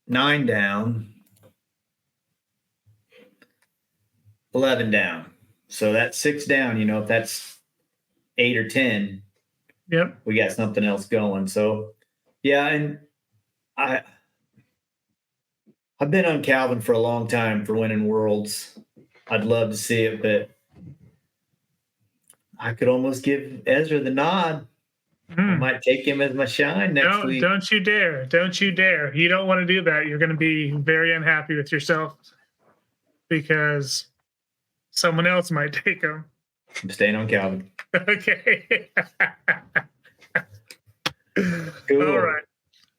9 down, 11 down. So that's 6 down, if that's 8 or 10, yep, we got something else going. So, yeah, and I've been on Calvin for a long time for winning worlds. I'd love to see it, but I could almost give Ezra the nod. I might take him as my shine next week. Don't you dare. Don't you dare. You don't want to do that. You're going to be very unhappy with yourself because someone else might take him. I'm staying on Calvin. Okay. Cool.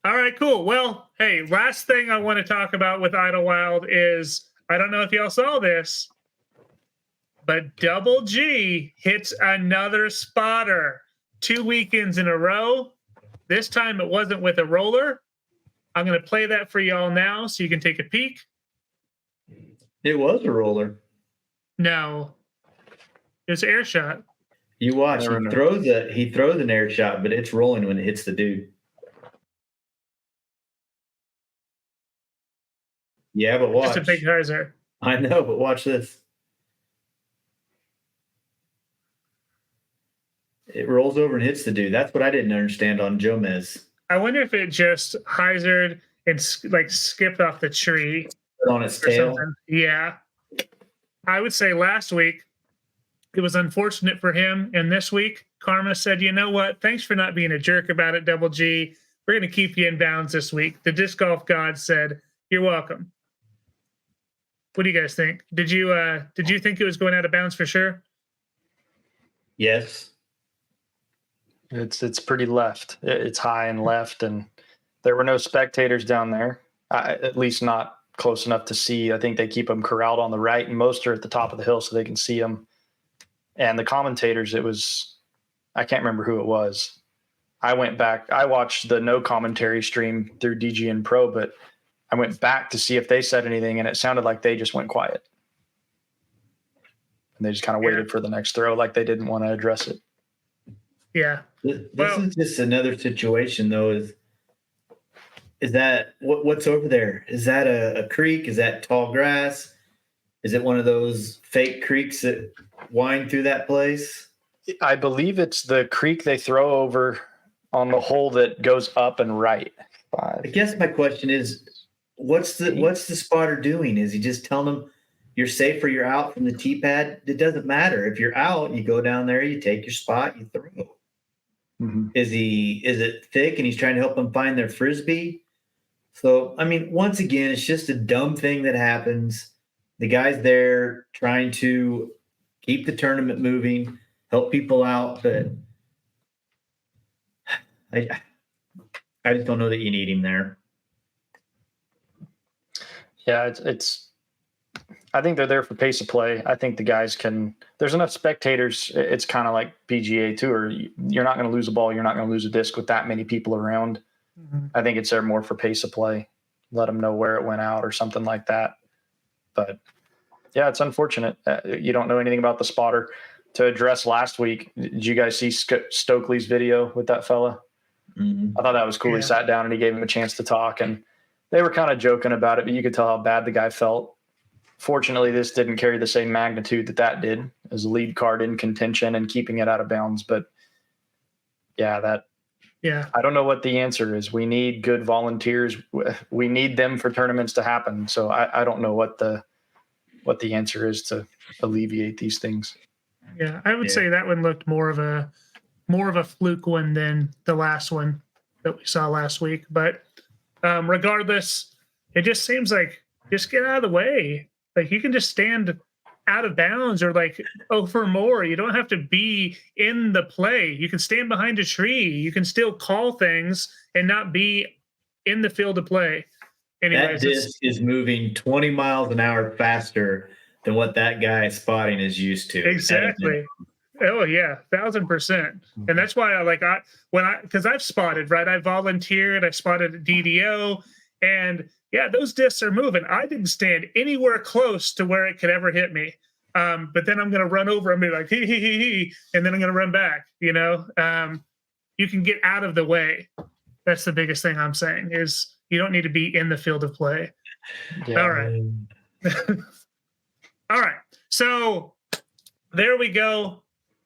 All right, cool. Well, hey, last thing I want to talk about with Idlewild is, I don't know if y'all saw this, but Double G hits another spotter 2 weekends in a row. This time it wasn't with a roller. I'm going to play that for y'all now so you can take a peek. It was a roller. No. It was an air shot. You watch. He throws an air shot, but it's rolling when it hits the dude. Yeah, but watch. Just a big hyzer. I know, but watch this. It rolls over and hits the dude. That's what I didn't understand on Jomez. I wonder if it just hyzered and skipped off the tree On its tail. something. Yeah. I would say last week it was unfortunate for him, and this week Karma said, "You know what? Thanks for not being a jerk about it, Double G. We're going to keep you in bounds this week." The disc golf god said, "You're welcome." What do you guys think? Did you think it was going out of bounds for sure? Yes. It's pretty left. It's high and left, and there were no spectators down there, at least not close enough to see. I think they keep them corralled on the right, and most are at the top of the hill so they can see them. And the commentators, I can't remember who it was. I went back. I watched the no commentary stream through DGN Pro, but I went back to see if they said anything, and it sounded like they just went quiet. And they just kind of waited for the next throw, like they didn't want to address it. Yeah. This is just another situation, though. Is that what's over there? Is that a creek? Is that tall grass? Is it one of those fake creeks that wind through that place? I believe it's the creek they throw over on the hole that goes up and right. I guess my question is, what's the spotter doing? Is he just telling them you're safe or you're out from the tee pad? It doesn't matter. If you're out, you go down there, you take your spot, you throw. Mm-hmm. Is it thick and he's trying to help them find their frisbee? So, I mean, once again, it's just a dumb thing that happens. The guy's there trying to keep the tournament moving, help people out, but I just don't know that you need him there. Yeah, it's. I think they're there for pace of play. I think the guys can. There's enough spectators. It's kind of like PGA Tour. You're not going to lose a ball. You're not going to lose a disc with that many people around. Mm-hmm. I think it's there more for pace of play. Let them know where it went out or something like that. But yeah, it's unfortunate. You don't know anything about the spotter. To address last week, did you guys see Stokely's video with that fella? Mm-hmm. I thought that was cool. Yeah. He sat down and he gave him a chance to talk, and they were kind of joking about it, but you could tell how bad the guy felt. Fortunately, this didn't carry the same magnitude that did as a lead card in contention and keeping it out of bounds. But yeah, I don't know what the answer is. We need good volunteers. We need them for tournaments to happen. So I don't know what the answer is to alleviate these things. Yeah, I would say that one looked more of a fluke one than the last one that we saw last week. But regardless, it just seems like just get out of the way. Like you can just stand out of bounds or like over more. You don't have to be in the play. You can stand behind a tree. You can still call things and not be in the field of play. Anyways, that disc is moving 20 miles an hour faster than what that guy spotting is used to. Exactly. Oh yeah, 1,000%. And that's why because I've spotted, right? I volunteered, I spotted at DDO, and yeah, those discs are moving. I didn't stand anywhere close to where it could ever hit me. But then I'm going to run over and be like, hee, and then I'm going to run back, you can get out of the way. That's the biggest thing I'm saying is you don't need to be in the field of play. Yeah. All right. All right. So there we go.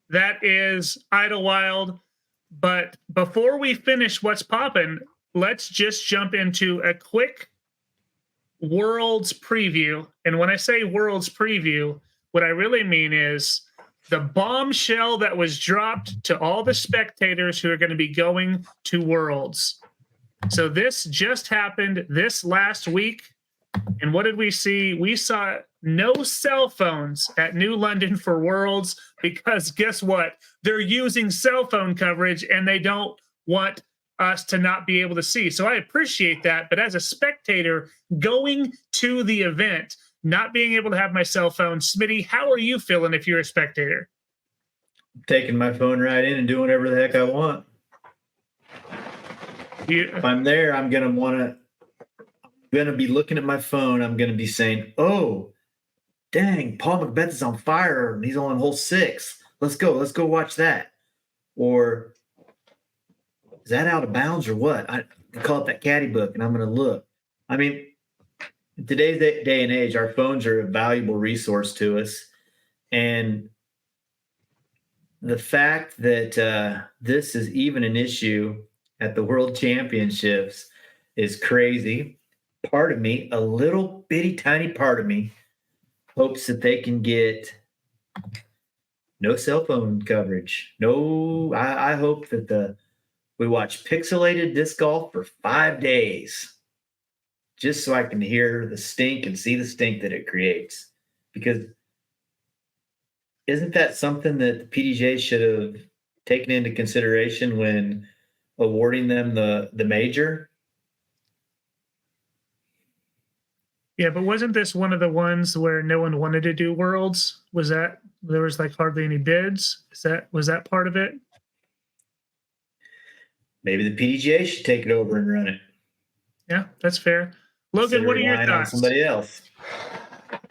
That is Idlewild. But before we finish what's poppin', let's just jump into a quick Worlds preview. And when I say Worlds preview, what I really mean is the bombshell that was dropped to all the spectators who are going to be going to Worlds. So this just happened this last week. And what did we see? We saw no cell phones at New London for Worlds because guess what? They're using cell phone coverage and they don't want us to not be able to see. So I appreciate that. But as a spectator going to the event, not being able to have my cell phone, Smitty, how are you feeling if you're a spectator? Taking my phone right in and doing whatever the heck I want. If I'm there, I'm going to be looking at my phone. I'm going to be saying, oh, dang, Paul McBeth is on fire. He's on hole 6. Let's go watch that. Or is that out of bounds or what? I call it that caddy book, and I'm going to look. I mean, in today's day and age, our phones are a valuable resource to us. And the fact that this is even an issue at the World Championships is crazy. Part of me, a little bitty tiny part of me, hopes that they can get no cell phone coverage. No, I hope that we watch pixelated disc golf for 5 days just so I can hear the stink and see the stink that it creates. Because isn't that something that the PDJ should have taken into consideration when awarding them the major? Yeah, but wasn't this one of the ones where no one wanted to do Worlds? Was that there was like hardly any bids? Was that part of it? Maybe the PDGA should take it over and run it. Yeah, that's fair. Logan, what are your thoughts? Somebody else.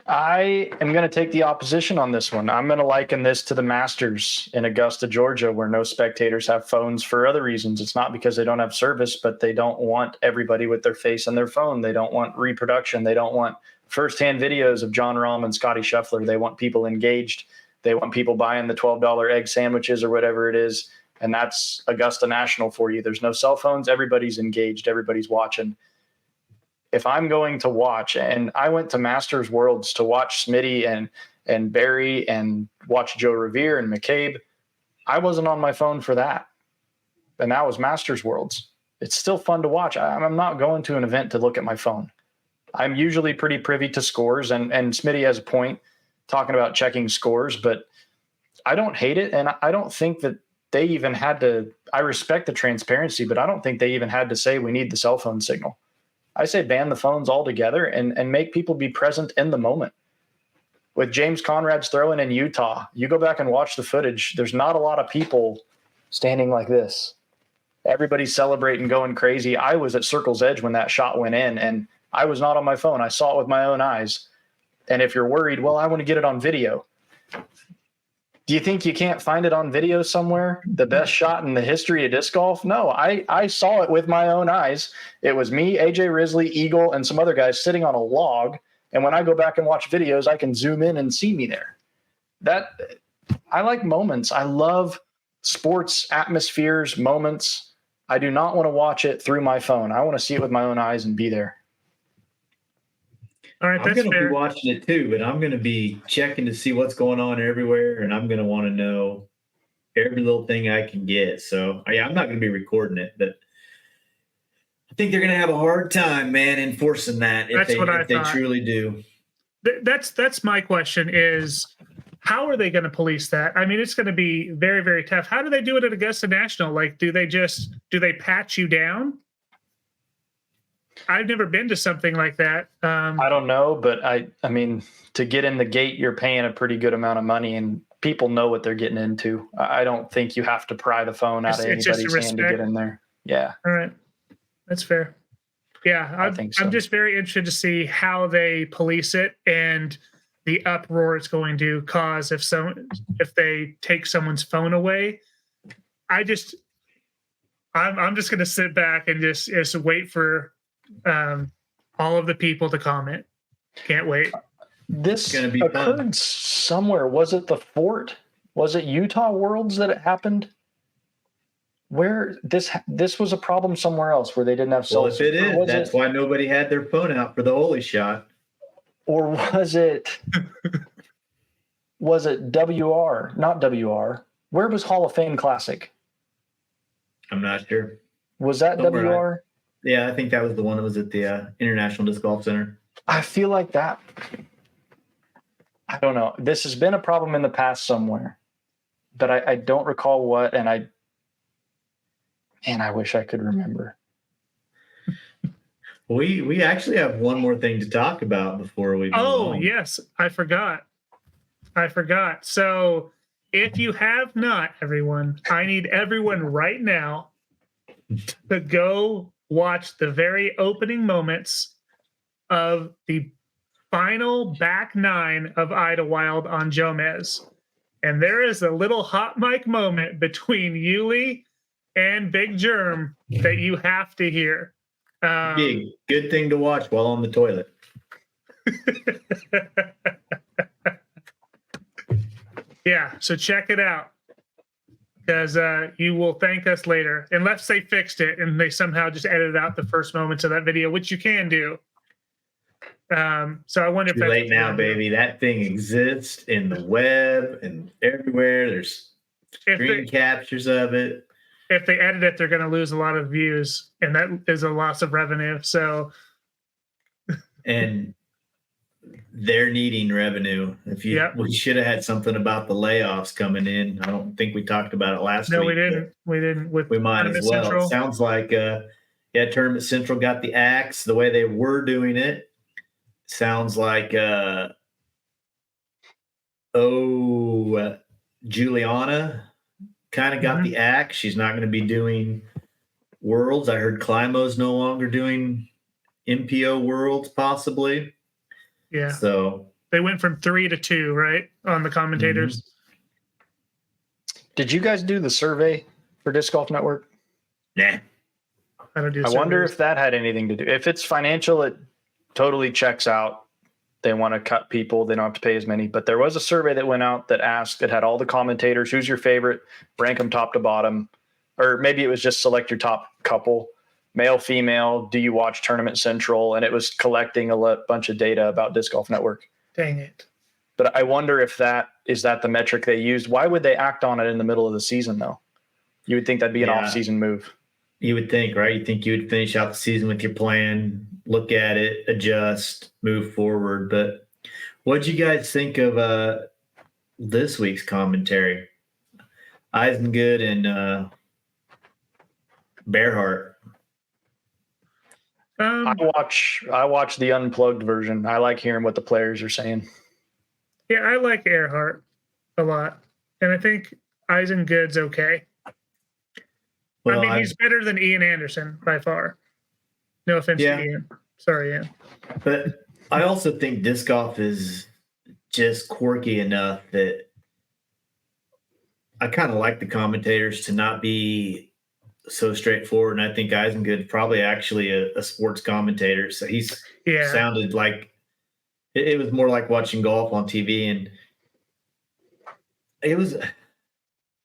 I am going to take the opposition on this one. I'm going to liken this to the Masters in Augusta, Georgia, where no spectators have phones for other reasons. It's not because they don't have service, but they don't want everybody with their face on their phone. They don't want reproduction. They don't want firsthand videos of John Rahm and Scotty Scheffler. They want people engaged. They want people buying the $12 egg sandwiches or whatever it is. And that's Augusta National for you. There's no cell phones. Everybody's engaged. Everybody's watching. If I'm going to watch, and I went to Masters Worlds to watch Smitty and Barry and watch Joe Revere and McCabe, I wasn't on my phone for that. And that was Masters Worlds. It's still fun to watch. I'm not going to an event to look at my phone. I'm usually pretty privy to scores, and Smitty has a point talking about checking scores, but I don't hate it. And I don't think that they even had to, I respect the transparency, but I don't think they even had to say we need the cell phone signal. I say ban the phones altogether and make people be present in the moment. With James Conrad's throwing in Utah, you go back and watch the footage, there's not a lot of people standing like this. Everybody's celebrating, going crazy. I was at Circle's Edge when that shot went in, and I was not on my phone. I saw it with my own eyes. And if you're worried, well, I want to get it on video. Do you think you can't find it on video somewhere? The best shot in the history of disc golf? No, I saw it with my own eyes. It was me, AJ Risley, Eagle, and some other guys sitting on a log. And when I go back and watch videos, I can zoom in and see me there. I like moments. I love sports atmospheres, moments. I do not want to watch it through my phone. I want to see it with my own eyes and be there. All right, I'm going to be watching it too, but I'm going to be checking to see what's going on everywhere, and I'm going to want to know every little thing I can get. So, yeah, I'm not going to be recording it, but I think they're going to have a hard time, man, enforcing that if they truly do. That's my question is, how are they going to police that? I mean, it's going to be very, very tough. How do they do it at Augusta National? Like, do they pat you down? I've never been to something like that. I don't know, but I mean, to get in the gate, you're paying a pretty good amount of money, and people know what they're getting into. I don't think you have to pry the phone out of anybody's hand to get in there. Yeah. All right. That's fair. Yeah. I think so. I'm just very interested to see how they police it and the uproar it's going to cause if they take someone's phone away. I'm just going to sit back and just wait for all of the people to comment. Can't wait. This occurred somewhere. Was it the Fort? Was it Utah Worlds that it happened? Where this was a problem somewhere else where they didn't have cell. Well, if it is, that's why nobody had their phone out for the holy shot. Or was it WR? Not WR. Where was Hall of Fame Classic? I'm not sure. Was that WR? Yeah, I think that was the one that was at the International Disc Golf Center. I feel like that. I don't know. This has been a problem in the past somewhere, but I don't recall what. And I wish I could remember. We actually have one more thing to talk about before we. Yes, I forgot. So if you have not, everyone, I need everyone right now to go watch the very opening moments of the final back nine of Idlewild on Jomez. And there is a little hot mic moment between Yuli and Big Germ that you have to hear. Good thing to watch while on the toilet. Yeah, so check it out. Because you will thank us later, unless they fixed it and they somehow just edited out the first moments of that video, which you can do. So I wonder if that's late now, baby. That thing exists in the web and everywhere. There's screen captures of it. If they edit it, they're going to lose a lot of views, and that is a loss of revenue. So, and they're needing revenue. We should have had something about the layoffs coming in. I don't think we talked about it last week. No, we didn't. We didn't. We might as well. Central. It sounds like Tournament Central got the axe the way they were doing it. Sounds like Juliana kind of got the axe. She's not going to be doing Worlds. I heard Climo's no longer doing MPO Worlds, possibly. Yeah. So they went from 3 to 2, right? On the commentators. Mm-hmm. Did you guys do the survey for Disc Golf Network? Nah. I wonder if that had anything to do. If it's financial, it totally checks out. They want to cut people. They don't have to pay as many. But there was a survey that went out that asked, it had all the commentators, who's your favorite, rank them top to bottom. Or maybe it was just select your top couple. Male, female, do you watch Tournament Central? And it was collecting a bunch of data about Disc Golf Network. Dang it. But I wonder if that the metric they used. Why would they act on it in the middle of the season, though? You would think that'd be an off-season move. You would think, right? You think you would finish out the season with your plan, look at it, adjust, move forward. But what'd you guys think of this week's commentary? Eisengood and Bearhart. I watch the unplugged version. I like hearing what the players are saying. Yeah, I like Earhart a lot, and I think Eisengood's okay. Well, I mean, he's better than Ian Anderson by far. No offense to Ian. Sorry, Ian. But I also think disc golf is just quirky enough that I kind of like the commentators to not be so straightforward. And I think Eisengood probably actually a sports commentator. So he's sounded like it was more like watching golf on TV. And it was,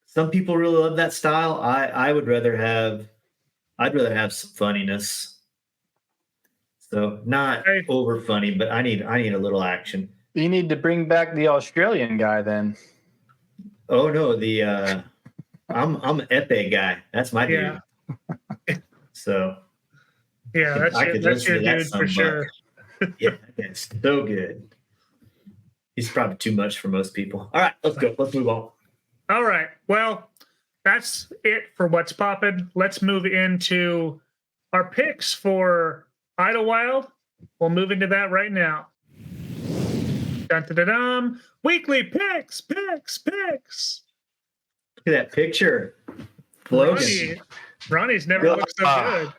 some people really love that style. I'd rather have some funniness. So not over funny, but I need a little action. You need to bring back the Australian guy then. Oh no, I'm an Epee guy. That's my dude. So that's your dude for sure. Yeah, it's so good. He's probably too much for most people. All right, let's go. Let's move on. All right. Well, that's it for what's poppin'. Let's move into our picks for Idlewild. We'll move into that right now. Dun-dun-dun-dun. Weekly picks. Look at that picture. Ronnie's never looked so good.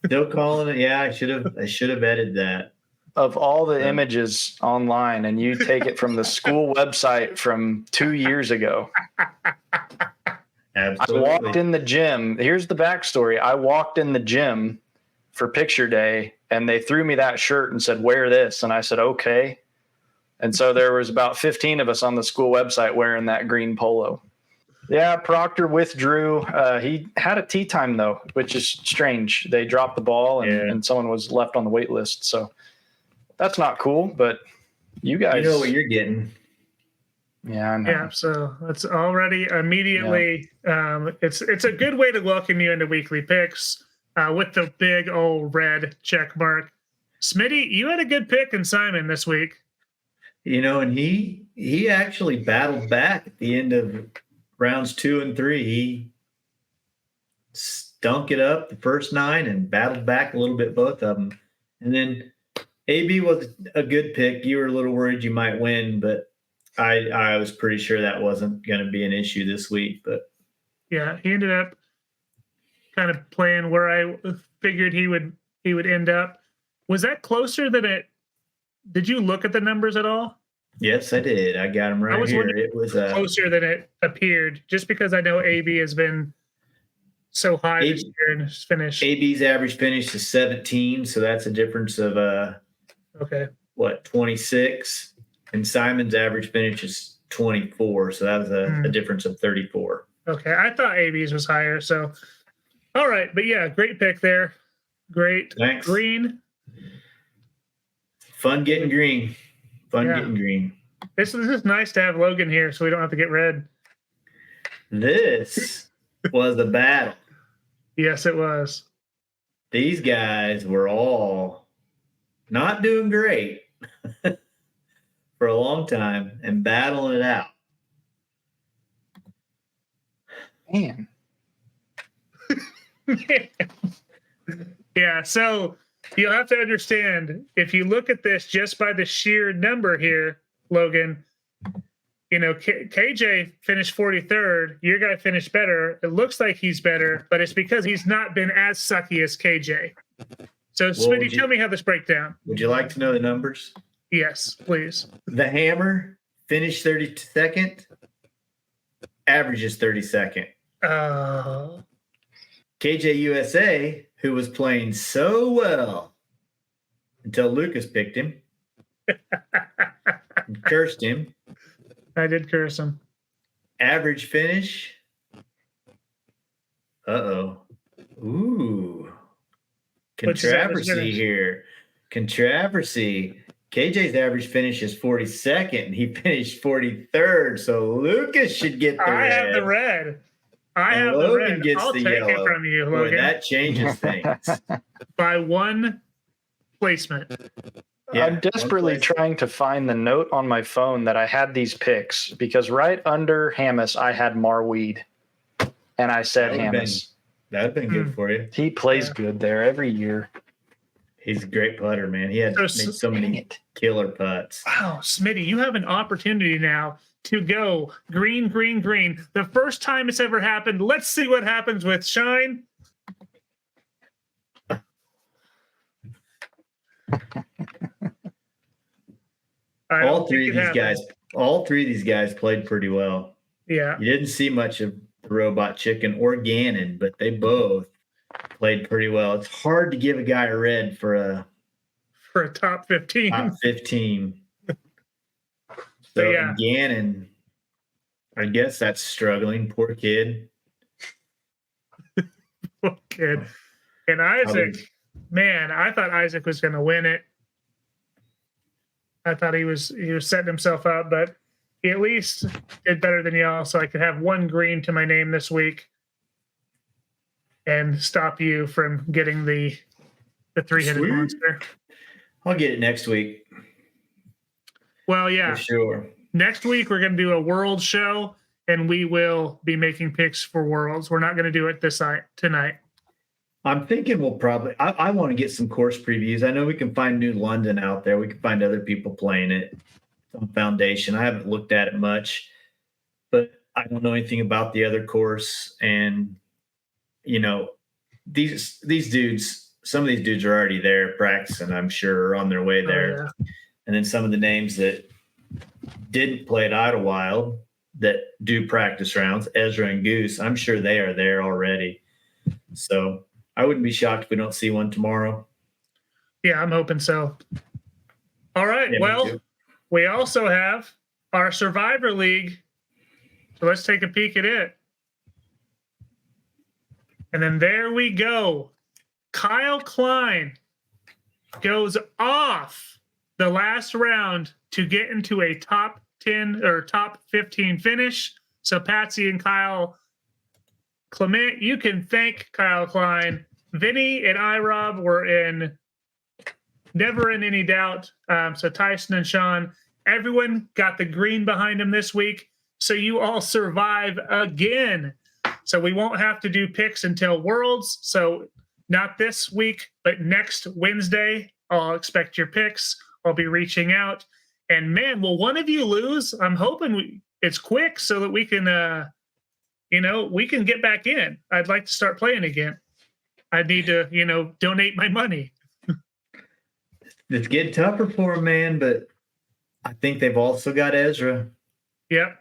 Still calling it. Yeah, I should have edited that. Of all the images online, and you take it from the school website from 2 years ago. Absolutely. I walked in the gym. Here's the backstory. I walked in the gym for picture day, and they threw me that shirt and said, "Wear this." And I said, "Okay." And so there was about 15 of us on the school website wearing that green polo. Yeah, Proctor withdrew. He had a tee time, though, which is strange. They dropped the ball, and someone was left on the wait list. So that's not cool, but you guys... You know what you're getting. Yeah, I know. Yeah, so it's already immediately... Yeah. It's a good way to welcome you into weekly picks with the big old red check mark. Smitty, you had a good pick in Simon this week. You know, and he actually battled back at the end of rounds 2 and 3. He stunk it up the first 9 and battled back a little bit, both of them. And then AB was a good pick. You were a little worried you might win, but I was pretty sure that wasn't going to be an issue this week. But yeah, he ended up kind of playing where I figured he would end up. Was that closer than it? Did you look at the numbers at all? Yes, I did. I got them right here. It was closer than it appeared, just because I know AB has been so high this year in his finish. AB's average finish is 17, so that's a difference of 26, and Simon's average finish is 24, so that was a difference of 34. Okay, I thought AB's was higher. So, all right, but yeah, great pick there. Great. Thanks. Green. Fun getting green. Getting green. This is nice to have Logan here, so we don't have to get red. This was a battle. Yes, it was. These guys were all not doing great for a long time and battling it out. Man. Yeah, so you'll have to understand, if you look at this just by the sheer number here, Logan, you know, KJ finished 43rd. Your guy finished better. It looks like he's better, but it's because he's not been as sucky as KJ. So, Smitty, tell me how this breaks down. Would you like to know the numbers? Yes, please. The Hammer finished 32nd, averages 32nd. KJ USA, who was playing so well until Lucas picked him, cursed him. I did curse him. Average finish. Uh-oh. Ooh. Controversy here. Controversy. KJ's average finish is 42nd, and he finished 43rd, so Lucas should get the red. I have the red. Logan gets I'll the take yellow. it from you, Logan. Boy, that changes things. By one placement. Yeah, I'm desperately trying to find the note on my phone that I had these picks, because right under Hamas, I had Marweed. and I said That would've been- Hamas. That'd been good for you. He plays good there every year. He's a great putter, man. He had made so Dang many it. killer putts. Wow, Smitty, you have an opportunity now to go green, green, green. The first time it's ever happened. Let's see what happens with Shine. All three of these guys played pretty well. Yeah. You didn't see much of the Robot Chicken or Gannon, but they both played pretty well. It's hard to give a guy a red for a top 15. top 15. So yeah. Gannon, I guess that's struggling. Poor kid. Poor kid. And Isaac, man, I thought Isaac was going to win it. I thought he was setting himself up, but he at least did better than y'all, so I could have one green to my name this week and stop you from getting the three-headed Sweet. monster. I'll get it next week. Well, yeah. For sure. Next week we're going to do a World show, and we will be making picks for Worlds. We're not going to do it tonight. I'm thinking we'll probably – I want to get some course previews. I know we can find New London out there. We can find other people playing it on Foundation. I haven't looked at it much, but I don't know anything about the other course. And, you know, these dudes – some of these dudes are already there practicing, I'm sure, are on their way there. Oh, yeah. And then some of the names that didn't play at Idlewild that do practice rounds, Ezra and Goose, I'm sure they are there already. So I wouldn't be shocked if we don't see one tomorrow. Yeah, I'm hoping so. All right. Yeah, well, we also have our Survivor League. So let's take a peek at it. And then there we go. Kyle Klein goes off the last round to get into a top 10 or top 15 finish. So Patsy and Kyle Clement, you can thank Kyle Klein. Vinny and iRob were never in any doubt. So Tyson and Sean, everyone got the green behind them this week. So you all survive again. So we won't have to do picks until Worlds. So not this week, but next Wednesday, I'll expect your picks. I'll be reaching out. And man, will one of you lose? I'm hoping it's quick so that we can, we can get back in. I'd like to start playing again. I need to, donate my money. It's getting tougher for him, man, but I think they've also got Ezra. Yep.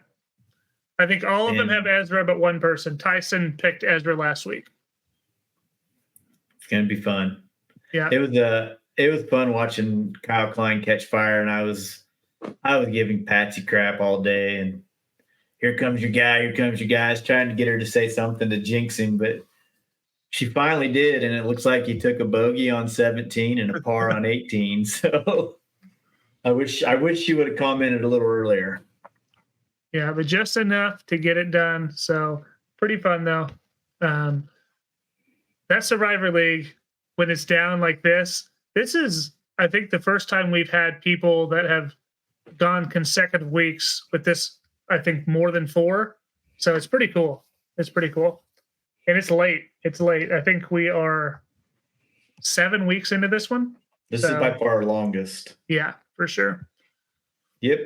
I think all of them have Ezra, but one person. Tyson picked Ezra last week. It's going to be fun. Yeah. It was fun watching Kyle Klein catch fire, and I was giving Patsy crap all day, and here comes your guy, I was trying to get her to say something to jinx him, but she finally did, and it looks like he took a bogey on 17 and a par on 18. So I wish she would have commented a little earlier. Yeah, but just enough to get it done. So pretty fun though. That Survivor League, when it's down like this is, I think, the first time we've had people that have gone consecutive weeks with this, I think, more than 4. So it's pretty cool. And it's late. I think we are 7 weeks into this one. This is by far our longest. Yeah, for sure. Yep.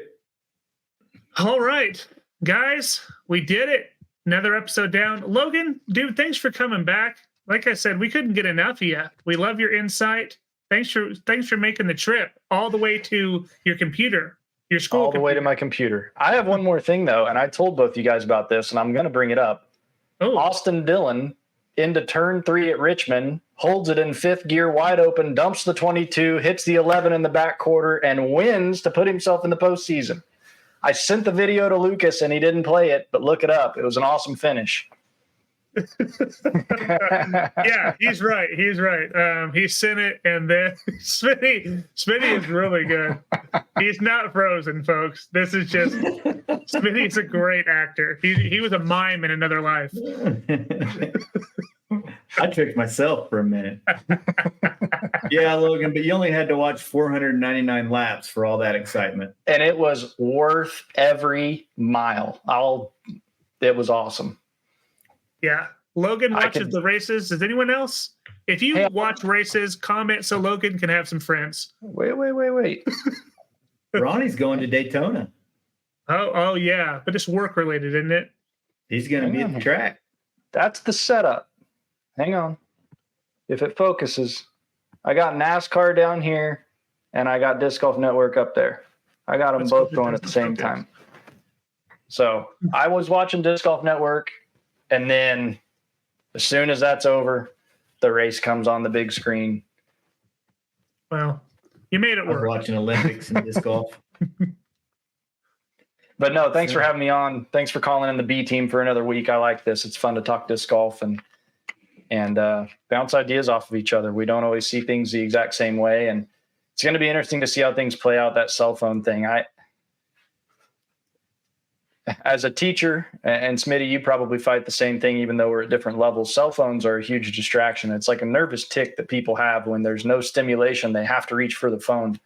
All right, guys, we did it. Another episode down. Logan, dude, thanks for coming back. Like I said, we couldn't get enough of you. We love your insight. Thanks for making the trip all the way to your computer, your school. All the way to my computer. I have one more thing though, and I told both you guys about this, and I'm going to bring it up. Oh. Austin Dillon into turn 3 at Richmond, holds it in 5th gear wide open, dumps the 22, hits the 11 in the back quarter, and wins to put himself in the postseason. I sent the video to Lucas, and he didn't play it, but look it up. It was an awesome finish. Yeah, he's right. He sent it, and then Smitty is really good. He's not frozen, folks. This is just Smitty's a great actor. He was a mime in another life. I tricked myself for a minute. Yeah, Logan, but you only had to watch 499 laps for all that excitement. And it was worth every mile. It was awesome. Yeah. Logan watches the races. Does anyone else? If you watch races, comment so Logan can have some friends. Wait. Ronnie's going to Daytona. Oh yeah, but it's work related, isn't it? He's going to be at the track. That's the setup. Hang on. If it focuses, I got NASCAR down here, and I got Disc Golf Network up there. I got them both going at the same time. So I was watching Disc Golf Network, and then as soon as that's over, the race comes on the big screen. Well, you made it work. I was watching Olympics and disc golf. But no, thanks for having me on. Thanks for calling in the B team for another week. I like this. It's fun to talk disc golf and bounce ideas off of each other. We don't always see things the exact same way, and it's going to be interesting to see how things play out. That cell phone thing. As a teacher, and Smitty, you probably fight the same thing, even though we're at different levels. Cell phones are a huge distraction. It's like a nervous tick that people have when there's no stimulation. They have to reach for the phone.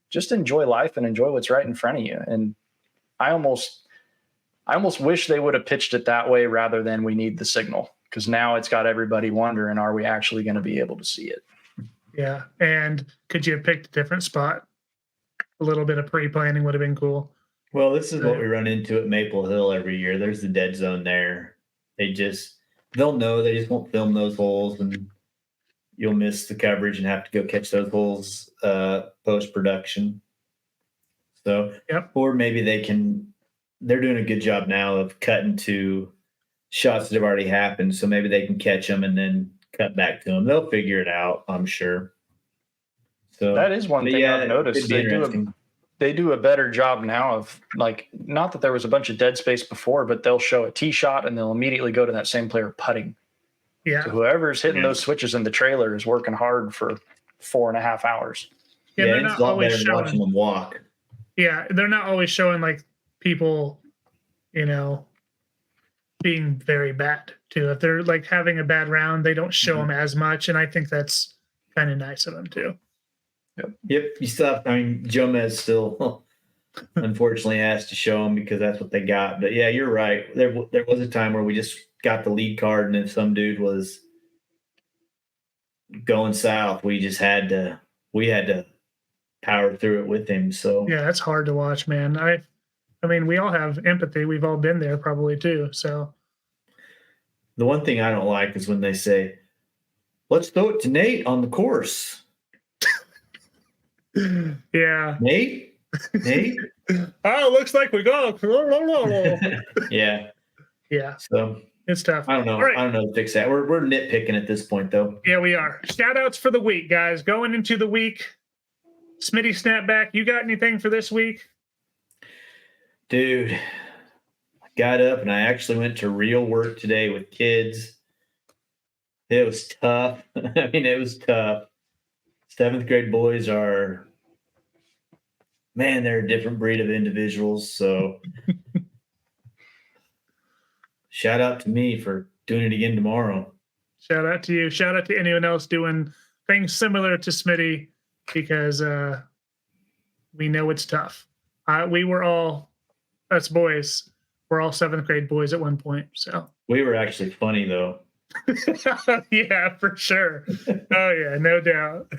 Just enjoy life and enjoy what's right in front of you. And I almost wish they would have pitched it that way rather than we need the signal, because now it's got everybody wondering, are we actually going to be able to see it? Yeah. And could you have picked a different spot? A little bit of pre-planning would have been cool. Well, this is what we run into at Maple Hill every year. There's the dead zone there. They'll know, they just won't film those holes, and you'll miss the coverage and have to go catch those holes post-production. So, or maybe they're doing a good job now of cutting to shots that have already happened. So maybe they can catch them and then cut back to them. They'll figure it out, I'm sure. So that is one thing I've noticed. They do a better job now of, like, not that there was a bunch of dead space before, but they'll show a tee shot and they'll immediately go to that same player putting. Yeah. So whoever's hitting those switches in the trailer is working hard for 4.5 hours. Yeah, they're not always showing watching them walk. Yeah, they're not always showing like people, being very bad too. If they're like having a bad round, they don't show them as much, and I think that's kind of nice of them too. Yep. You still have, Jomez still unfortunately has to show them because that's what they got. But yeah, you're right. There was a time where we just got the lead card, and if some dude was going south, we had to power through it with him. So yeah, that's hard to watch, man. I mean, we all have empathy. We've all been there probably too. So the one thing I don't like is when they say, "Let's throw it to Nate on the course." Yeah. Nate? Oh, looks like we go. Yeah. Yeah. So it's tough. I don't know. Right. I don't know to fix that. We're nitpicking at this point, though. Yeah, we are. Shout outs for the week, guys. Going into the week. Smitty Snapback, you got anything for this week? Dude, I got up and I actually went to real work today with kids. It was tough. It was tough. 7th grade boys they're a different breed of individuals. So shout out to me for doing it again tomorrow. Shout out to you. Shout out to anyone else doing things similar to Smitty, because we know it's tough. We were all, us boys, we're all 7th grade boys at one point. So we were actually funny though. Yeah, for sure. Oh yeah, no doubt.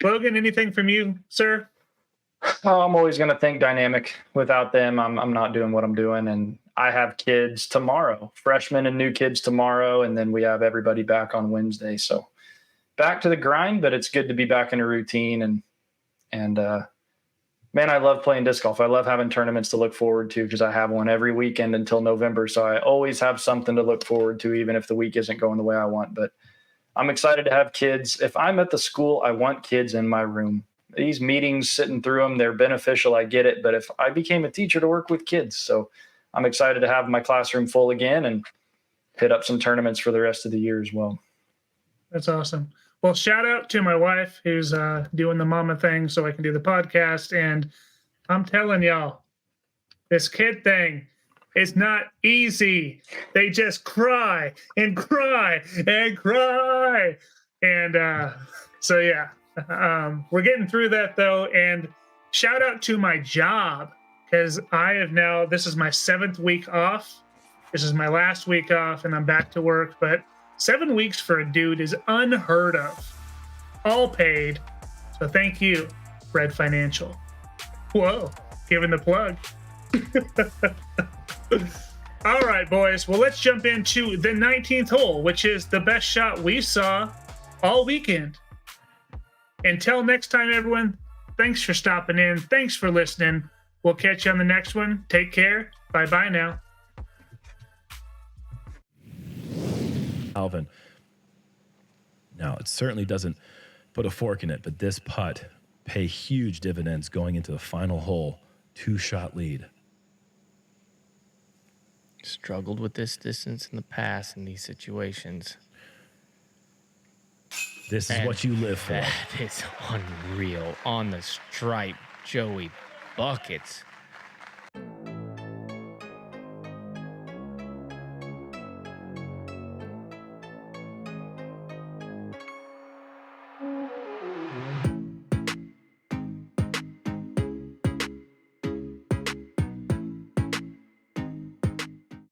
Logan, anything from you, sir? Oh, I'm always going to think dynamic. Without them, I'm not doing what I'm doing. And I have kids tomorrow, freshmen and new kids tomorrow, and then we have everybody back on Wednesday. So back to the grind, but it's good to be back in a routine. And man, I love playing disc golf. I love having tournaments to look forward to, because I have one every weekend until November. So I always have something to look forward to, even if the week isn't going the way I want. But I'm excited to have kids. If I'm at the school, I want kids in my room. These meetings, sitting through them, they're beneficial. I get it. But if I became a teacher to work with kids, so I'm excited to have my classroom full again and hit up some tournaments for the rest of the year as well. That's awesome. Well, shout out to my wife who's doing the mama thing so I can do the podcast. And I'm telling y'all, this kid thing is not easy. They just cry and cry and cry. And so, yeah, we're getting through that, though. And shout out to my job, because this is my 7th week off. This is my last week off, and I'm back to work. But 7 weeks for a dude is unheard of. All paid. So thank you, Bread Financial. Whoa, giving the plug. All right, boys. Well, let's jump into the 19th hole, which is the best shot we saw all weekend. Until next time, everyone, thanks for stopping in. Thanks for listening. We'll catch you on the next one. Take care. Bye-bye now. Alvin. Now, it certainly doesn't put a fork in it, but this putt pay huge dividends going into the final hole. 2-shot lead. Struggled with this distance in the past in these situations. This is what you live for. That is unreal. On the stripe, Joey buckets.